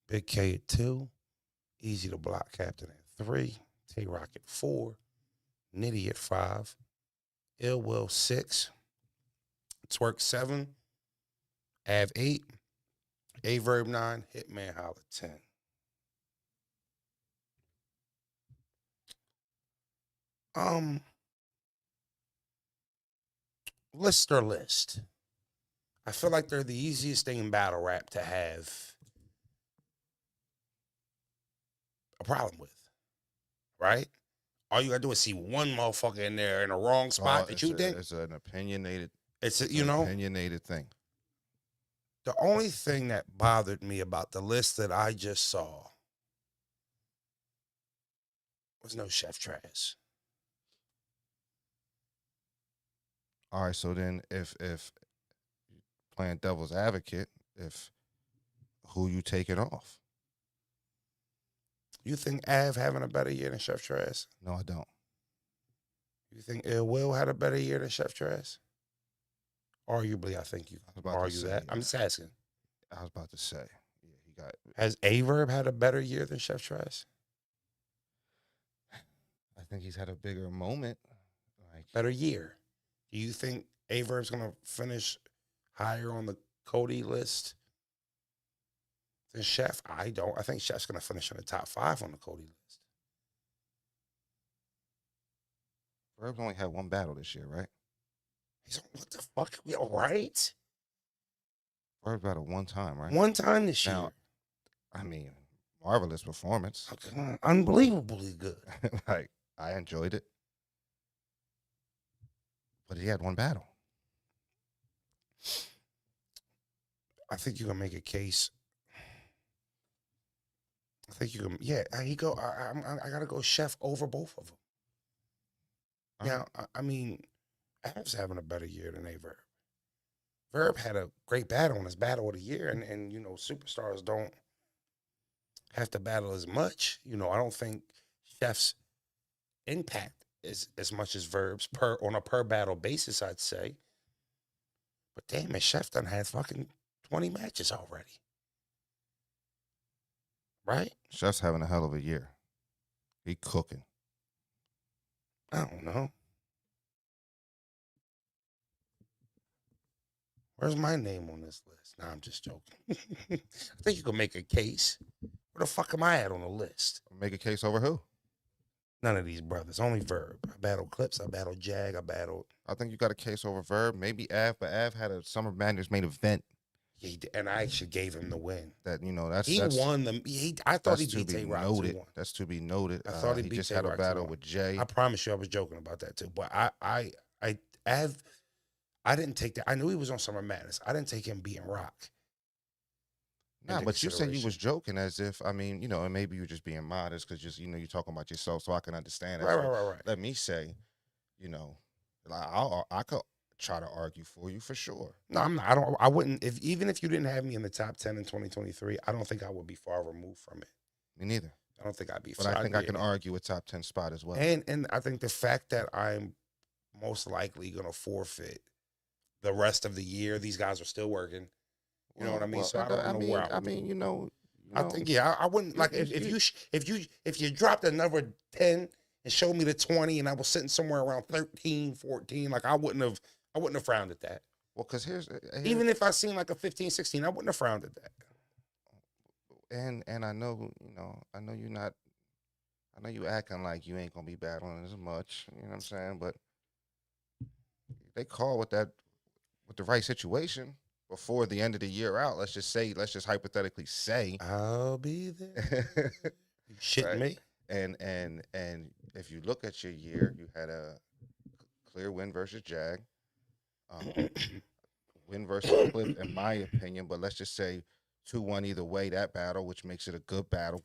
Big K at 2, Easy to Block Captain at 3, Tay-Rock at 4, Nitty at 5, Ill Will 6, Twerk 7, Av 8, Verb 9, Hitman Holla 10. List. I feel like they're the easiest thing in battle rap to have a problem with, right? All you gotta do is see one motherfucker in there in the wrong spot that you think. It's an opinionated. It's an opinionated thing. The only thing that bothered me about the list that I just saw was no Chef Trash. All right, so then if playing devil's advocate, if who you taking off? You think Av having a better year than Chef Trash? No, I don't. You think Ill Will had a better year than Chef Trash? Arguably, I think you argue that. I'm just asking. I was about to say, yeah, he got. Has Averb had a better year than Chef Trash? I think he's had a bigger moment. Like better year. Do you think Averb's gonna finish higher on the Cody list than Chef? I don't. I think Chef's gonna finish in the top 5 on the Cody list. Verb's only had one battle this year, right? What the fuck? We all right? Verb's battled one time, right? One time this year. Now, I mean, marvelous performance. Unbelievably good. Like, I enjoyed it. But he had one battle. I think you can make a case. I think you can. Yeah, I gotta go Chef over both of them. Now, I mean, Av's having a better year than Verb. Verb had a great battle in his battle of the year, and you know, superstars don't have to battle as much. You know, I don't think Chef's impact is as much as Verb's on a per battle basis, I'd say. But damn it, Chef done had fucking 20 matches already. Right? Chef's having a hell of a year. He cooking. I don't know. Where's my name on this list? Nah, I'm just joking. I think you can make a case. Where the fuck am I at on the list? Make a case over who? None of these brothers. Only Verb. I battled Clips. I battled Jag. I battled. I think you got a case over Verb, maybe Av, but Av had a Summer Madness main event And I actually gave him the win. that He won the. I thought he that's to beat be Tay-Rock noted. 2-1. That's to be noted. I thought he beat just had a Tay-Rock battle 2-1. with Jay. I promise you, I was joking about that too. But I didn't take that. I knew he was on Summer Madness. I didn't take him beating Rock. Nah, into but you said you consideration. was joking as if, I mean, and maybe you're just being modest because just, you're talking about yourself, so I can understand. Right. Let me say, like, I could try to argue for you for sure. No, I'm not. I wouldn't. Even if you didn't have me in the top 10 in 2023, I don't think I would be far removed from it. Me neither. I don't think I'd be. But I think I can argue a top 10 spot as well. And I think the fact that I'm most likely going to forfeit the rest of the year, these guys are still working. You know what I mean? So I don't know where I would. I think I wouldn't like if you dropped another 10 and showed me the 20 and I was sitting somewhere around 13, 14, like I wouldn't have frowned at that. Well, because here's Even if I seen like a 15, 16, I wouldn't have frowned at that. And I know, I know you're not, I know you acting like you ain't gonna be battling as much, you know what I'm saying? But they call with the right situation before the end of the year out. Let's just hypothetically say I'll be there. You shitting me? And if you look at your year, you had a clear win versus Jag, win versus Clip, in my opinion. But let's just say 2-1 either way, that battle, which makes it a good battle,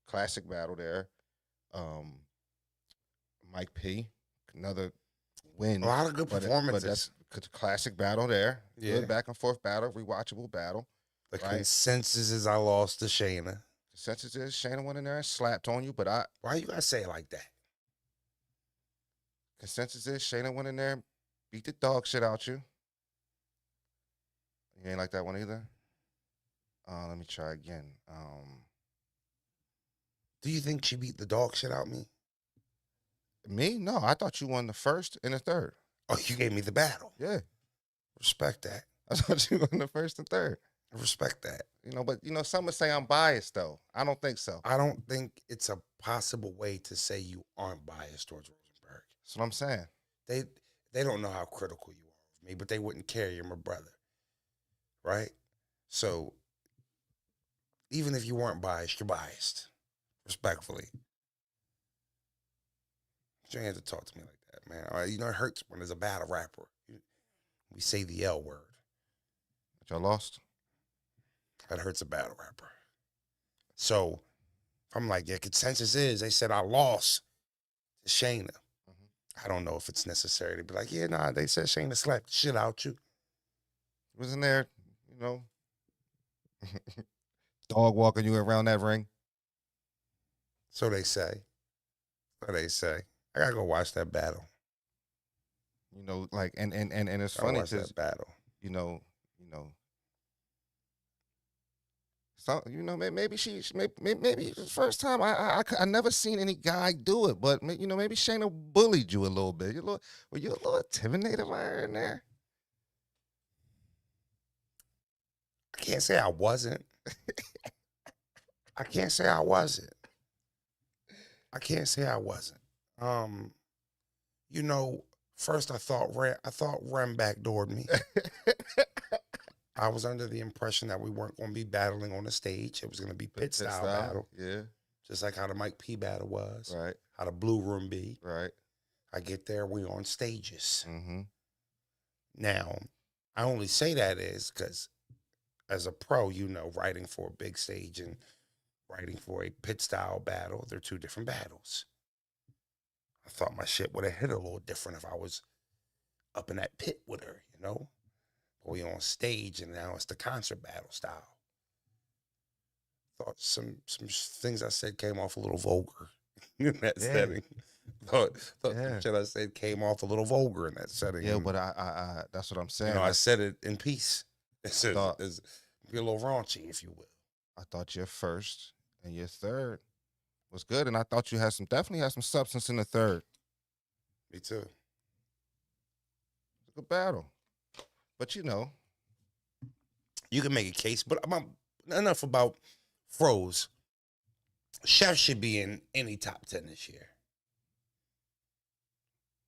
classic battle there. Mike P, another win. A lot of good performances. But that's a classic battle there. Yeah. Good back and forth battle, rewatchable battle. The right? consensus is I lost to Shayna. Consensus is Shayna went in there and slapped on you, but Why you gotta say it like that? Consensus is Shayna went in there and beat the dog shit out you. You ain't like that one either? Let me try again. Do you think she beat the dog shit out me? Me? No, I thought you won the first and the third. Oh, you gave me the battle. Yeah. Respect that. I thought you won the first and third. I respect that. But some would say I'm biased though. I don't think so. I don't think it's a possible way to say you aren't biased towards Rosenberg. That's what I'm saying. They don't know how critical you are of me, but they wouldn't care. You're my brother. Right? So even if you weren't biased, you're biased. Respectfully. You ain't have to talk to me like that, man. All right, it hurts when there's a battle rapper. We say the L word. But y'all lost? That hurts a battle rapper. So I'm like, yeah, consensus is they said I lost to Shayna. I don't know if it's necessary to be like, yeah, nah, they said Shayna slapped the shit out you. Wasn't there, dog walking you around that ring? So they say. I gotta go watch that battle. And it's funny because that battle. So maybe maybe the first time I never seen any guy do it, but maybe Shayna bullied you a little bit. Were you a little intimidated by her in there? I can't say I wasn't. I can't say I wasn't. First I thought Rem backdoored me. I was under the impression that we weren't going to be battling on the stage. It was going to be pit style battle. Yeah. Just like how the Mike P battle was. Right. How the Blue Room be. Right. I get there, we on stages. Mm-hmm. Now, I only say that is because as a pro, writing for a big stage and writing for a pit style battle, they're two different battles. I thought my shit would have hit a little different if I was up in that pit with her, But we on stage and now it's the concert battle style. Thought some things I said came off a little vulgar in that setting. Thought some shit I said came off a little vulgar in that setting. Yeah, but I that's what I'm saying. I said it in peace. It's be a little raunchy, if you will. I thought your first and your third was good, and I thought you definitely had some substance in the third. Me too. It's a good battle. But you can make a case, but enough about Froze. Chef should be in any top 10 this year.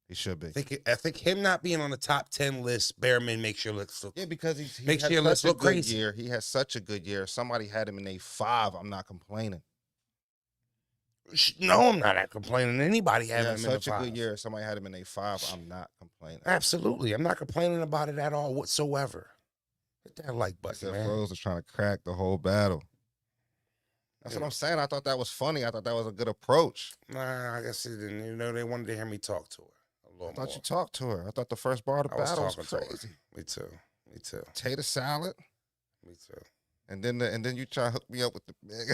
He should be. I think him not being on the top 10 list, Bearman makes your list look. Yeah, because he Makes had your list such a look good crazy. year. He had such a good year. Somebody had him in a 5. I'm not complaining. No, I'm not complaining. Anybody He having had him in the such a good 5. year. Somebody had him in a 5. I'm not complaining. Absolutely. I'm not complaining about it at all whatsoever. Hit that like I button, said man. Froze was trying to crack the whole battle. That's Yeah. what I'm saying. I thought that was funny. I thought that was a good approach. Nah, I guess it didn't. You know, they wanted to hear me talk to her a little I thought more. you talked to her. I thought the first bar of the I was battle was talking to her. crazy. Me too. Me too. Tater salad. Me too. And then you try to hook me up with the big,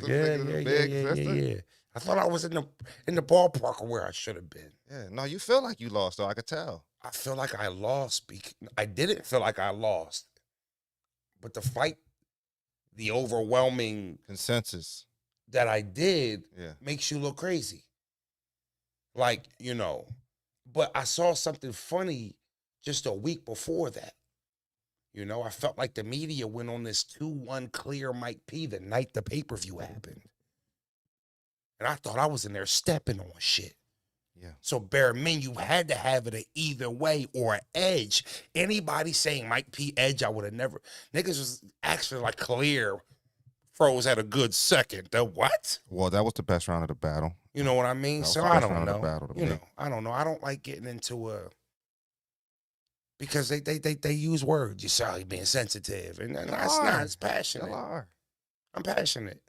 Yeah. I thought I was in the ballpark of where I should have been. Yeah, no, you feel like you lost, though. I could tell. I feel like I lost. I didn't feel like I lost, but the fight, the overwhelming Consensus. that I did, Yeah. makes you look crazy. Like, you know, but I saw something funny just a week before that. You know, I felt like the media went on this 2-1 clear Mike P the night the pay-per-view happened. And I thought I was in there stepping on shit. Yeah. So bare men, you had to have it either way or an edge. Anybody saying Mike P edge, I would have never. Niggas was actually like clear. Froze had a good second. The what? Well, that was the best round of the battle. You know what I mean? That was So the I best don't round of know. the battle to You me. know, I don't know. I don't like getting into because they use words. You saw he being sensitive, and that's not. It's passionate. Y'all are. I'm passionate.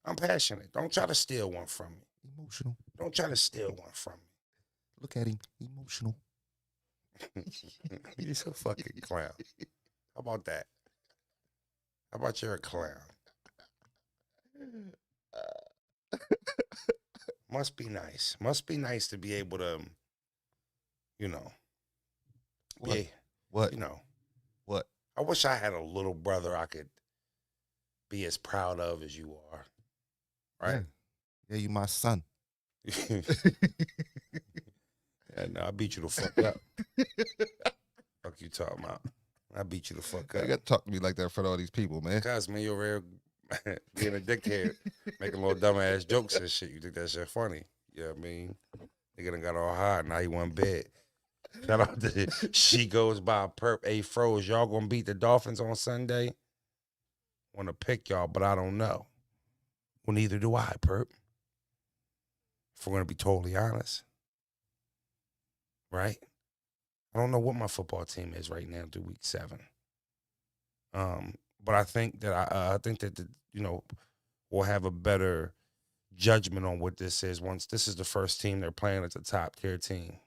I'm passionate. Don't try to steal one from me. Emotional. Don't try to steal one from me. Look at him. Emotional. He's a fucking clown. How about that? How about you're a clown? Must be nice. Must be nice to be able to, you know, What? yeah, What? you know. What? I wish I had a little brother I could be as proud of as you are. Right? Yeah, you my son. Yeah, no, I beat you the fuck up. Fuck you talking about? I beat you the fuck You up. got to talk to me like that in front of all these people, man. Cuz, man, you're real being a dickhead, making little dumbass jokes and shit. You think that shit funny? Yeah, I mean, nigga done got all hot. Now he went bed. Shout out to She Goes By Perp. Hey, Froze, y'all gonna beat the Dolphins on Sunday? Want to pick y'all, but I don't know. Well, neither do I, Perp. If we're gonna be totally honest, right? I don't know what my football team is right now through week 7. But I think that you know, we'll have a better judgment on what this is once this is the first team they're playing at the top tier team.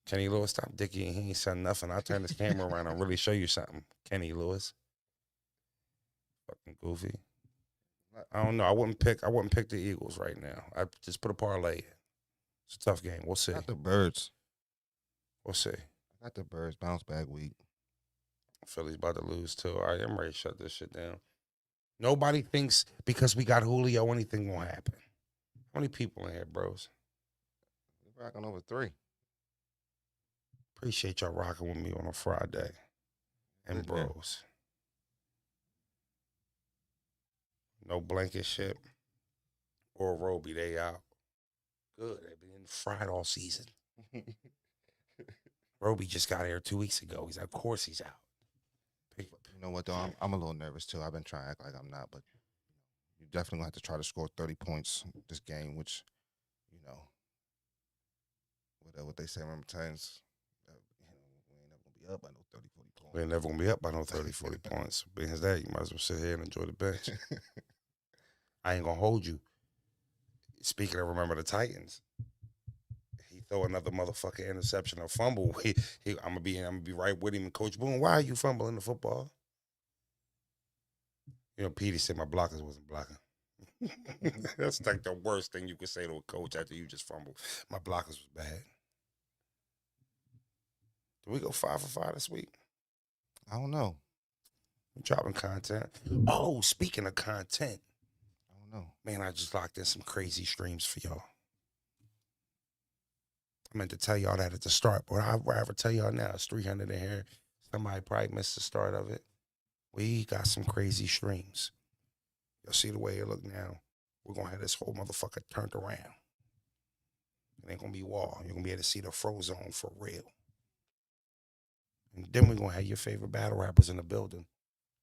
Kenny Lewis, stop dicky. He ain't said nothing. I'll turn this camera around and really show you something. Kenny Lewis. Fucking goofy. I don't know. I wouldn't pick the Eagles right now. I just put a parlay in. It's a tough game. We'll see. Got the Birds. We'll see. Got the Birds. Bounce back week. Philly's about to lose too. All right, I'm ready to shut this shit down. Nobody thinks because we got Julio anything gonna happen. How many people in here, bros? We're rocking over 3. Appreciate y'all rocking with me on a Friday. And Good, man. bros. No blanket shit. Or Roby, they out. Good. They've been fried all season. Roby just got here 2 weeks ago. He's of course he's out. You know what, though? I'm a little nervous, too. I've been trying to act like I'm not, but you definitely going to have to try to score 30 points this game, which, you know, what they say, remember times, we ain't never going to be up by no 30, 40 points. We're never going to be up by no 30, 40 points. Being as that, you might as well sit here and enjoy the bench. I ain't going to hold you. Speaking of remember the Titans, he throw another motherfucking interception or fumble. I'm gonna be right with him. And Coach Boone, why are you fumbling the football? You know, Petey said my blockers wasn't blocking. That's like the worst thing you could say to a coach after you just fumbled. My blockers was bad. Did we go 5 for 5 this week? I don't know. I'm dropping content. Oh, speaking of content, I don't know. man, I just locked in some crazy streams for y'all. I meant to tell y'all that at the start, but I'll rather tell y'all now. It's 300 in here. Somebody probably missed the start of it. We got some crazy streams. Y'all see the way it look now? We're going to have this whole motherfucker turned around. It ain't gonna be wall. You're gonna be able to see the FroZone for real. And then we're gonna have your favorite battle rappers in the building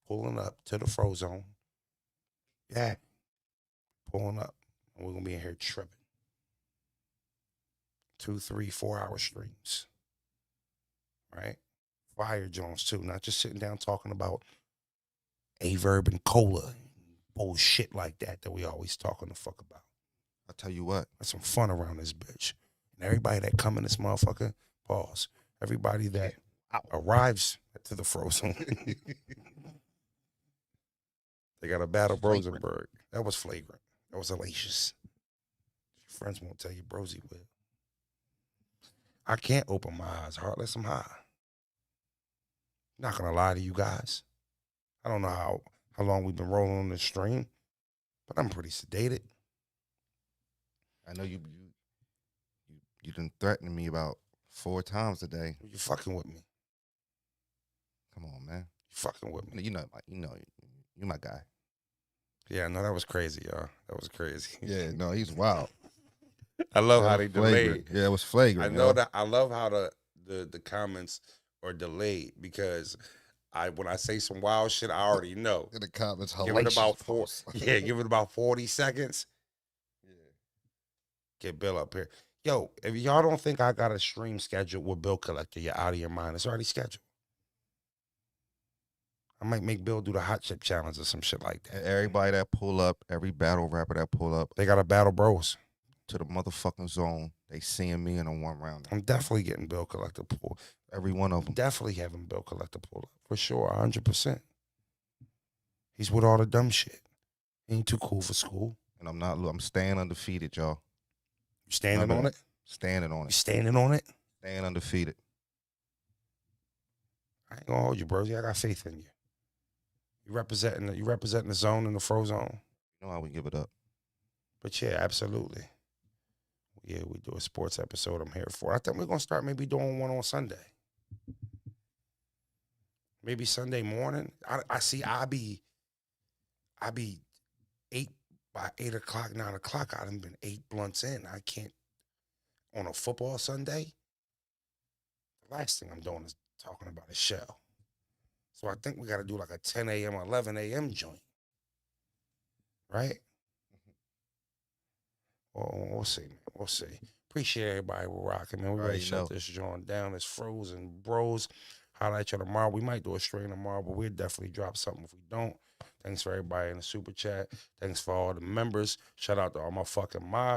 pulling up to the FroZone. Yeah. Pulling up. And we're gonna be in here tripping. 2, 3, 4 hour streams. Right? Fire Jones too. Not just sitting down talking about Verb and cola and bullshit like that we always talking the fuck about. I'll tell you what. There's some fun around this bitch. And everybody that come in this motherfucker, pause. Everybody that arrives to the FroZone. They got a battle Rosenberg. That was flagrant. That was hellacious. Your friends won't tell you, Brosy will. I can't open my eyes, Heartless. I'm high. Not gonna lie to you guys. I don't know how long we've been rolling on this stream, but I'm pretty sedated. I know you done threatened me about 4 times a day. You fucking with me. Come on, man. You fucking with me. You know, you my guy. Yeah, no, that was crazy, y'all. That was crazy. Yeah, no, he's wild. I love how they Flagrant. delayed. Yeah, it was flagrant. I know that. I love how the comments are delayed because when I say some wild shit, I already know. In the comments, Give it about 40 seconds. Yeah. Get Bill up here. Yo, if y'all don't think I got a stream scheduled with Bill Collector, you're out of your mind. It's already scheduled. I might make Bill do the hot chip challenge or some shit like that. And everybody that pull up, every battle rapper that pull up, They got a battle bros. To the motherfucking zone, they seeing me in a 1 round. I'm definitely getting Bill Collector pulled. Every one of them. Definitely having Bill Collector pulled up. For sure, 100%. He's with all the dumb shit. He ain't too cool for school. And I'm staying undefeated, y'all. You standing on it? Standing on You it. standing on it? Staying undefeated. I ain't gonna hold you, bro. I got faith in you. You representing the zone and the FroZone. You know how we give it up. But yeah, absolutely. Yeah, we do a sports episode. I'm here for it. I think we're gonna start maybe doing one on Sunday. Maybe Sunday morning. I see. I be 8 by 8 o'clock, 9 o'clock. I done been 8 blunts in. I can't on a football Sunday. The last thing I'm doing is talking about a show. So I think we got to do like a 10 a.m. 11 a.m. joint, right? Well, we'll see, man. We'll see. Appreciate everybody. We're rocking, man. We're ready to shut this joint down. It's Frozen Bros. Highlight you tomorrow. We might do a stream tomorrow, but we'll definitely drop something if we don't. Thanks for everybody in the super chat. Thanks for all the members. Shout out to all my fucking mods.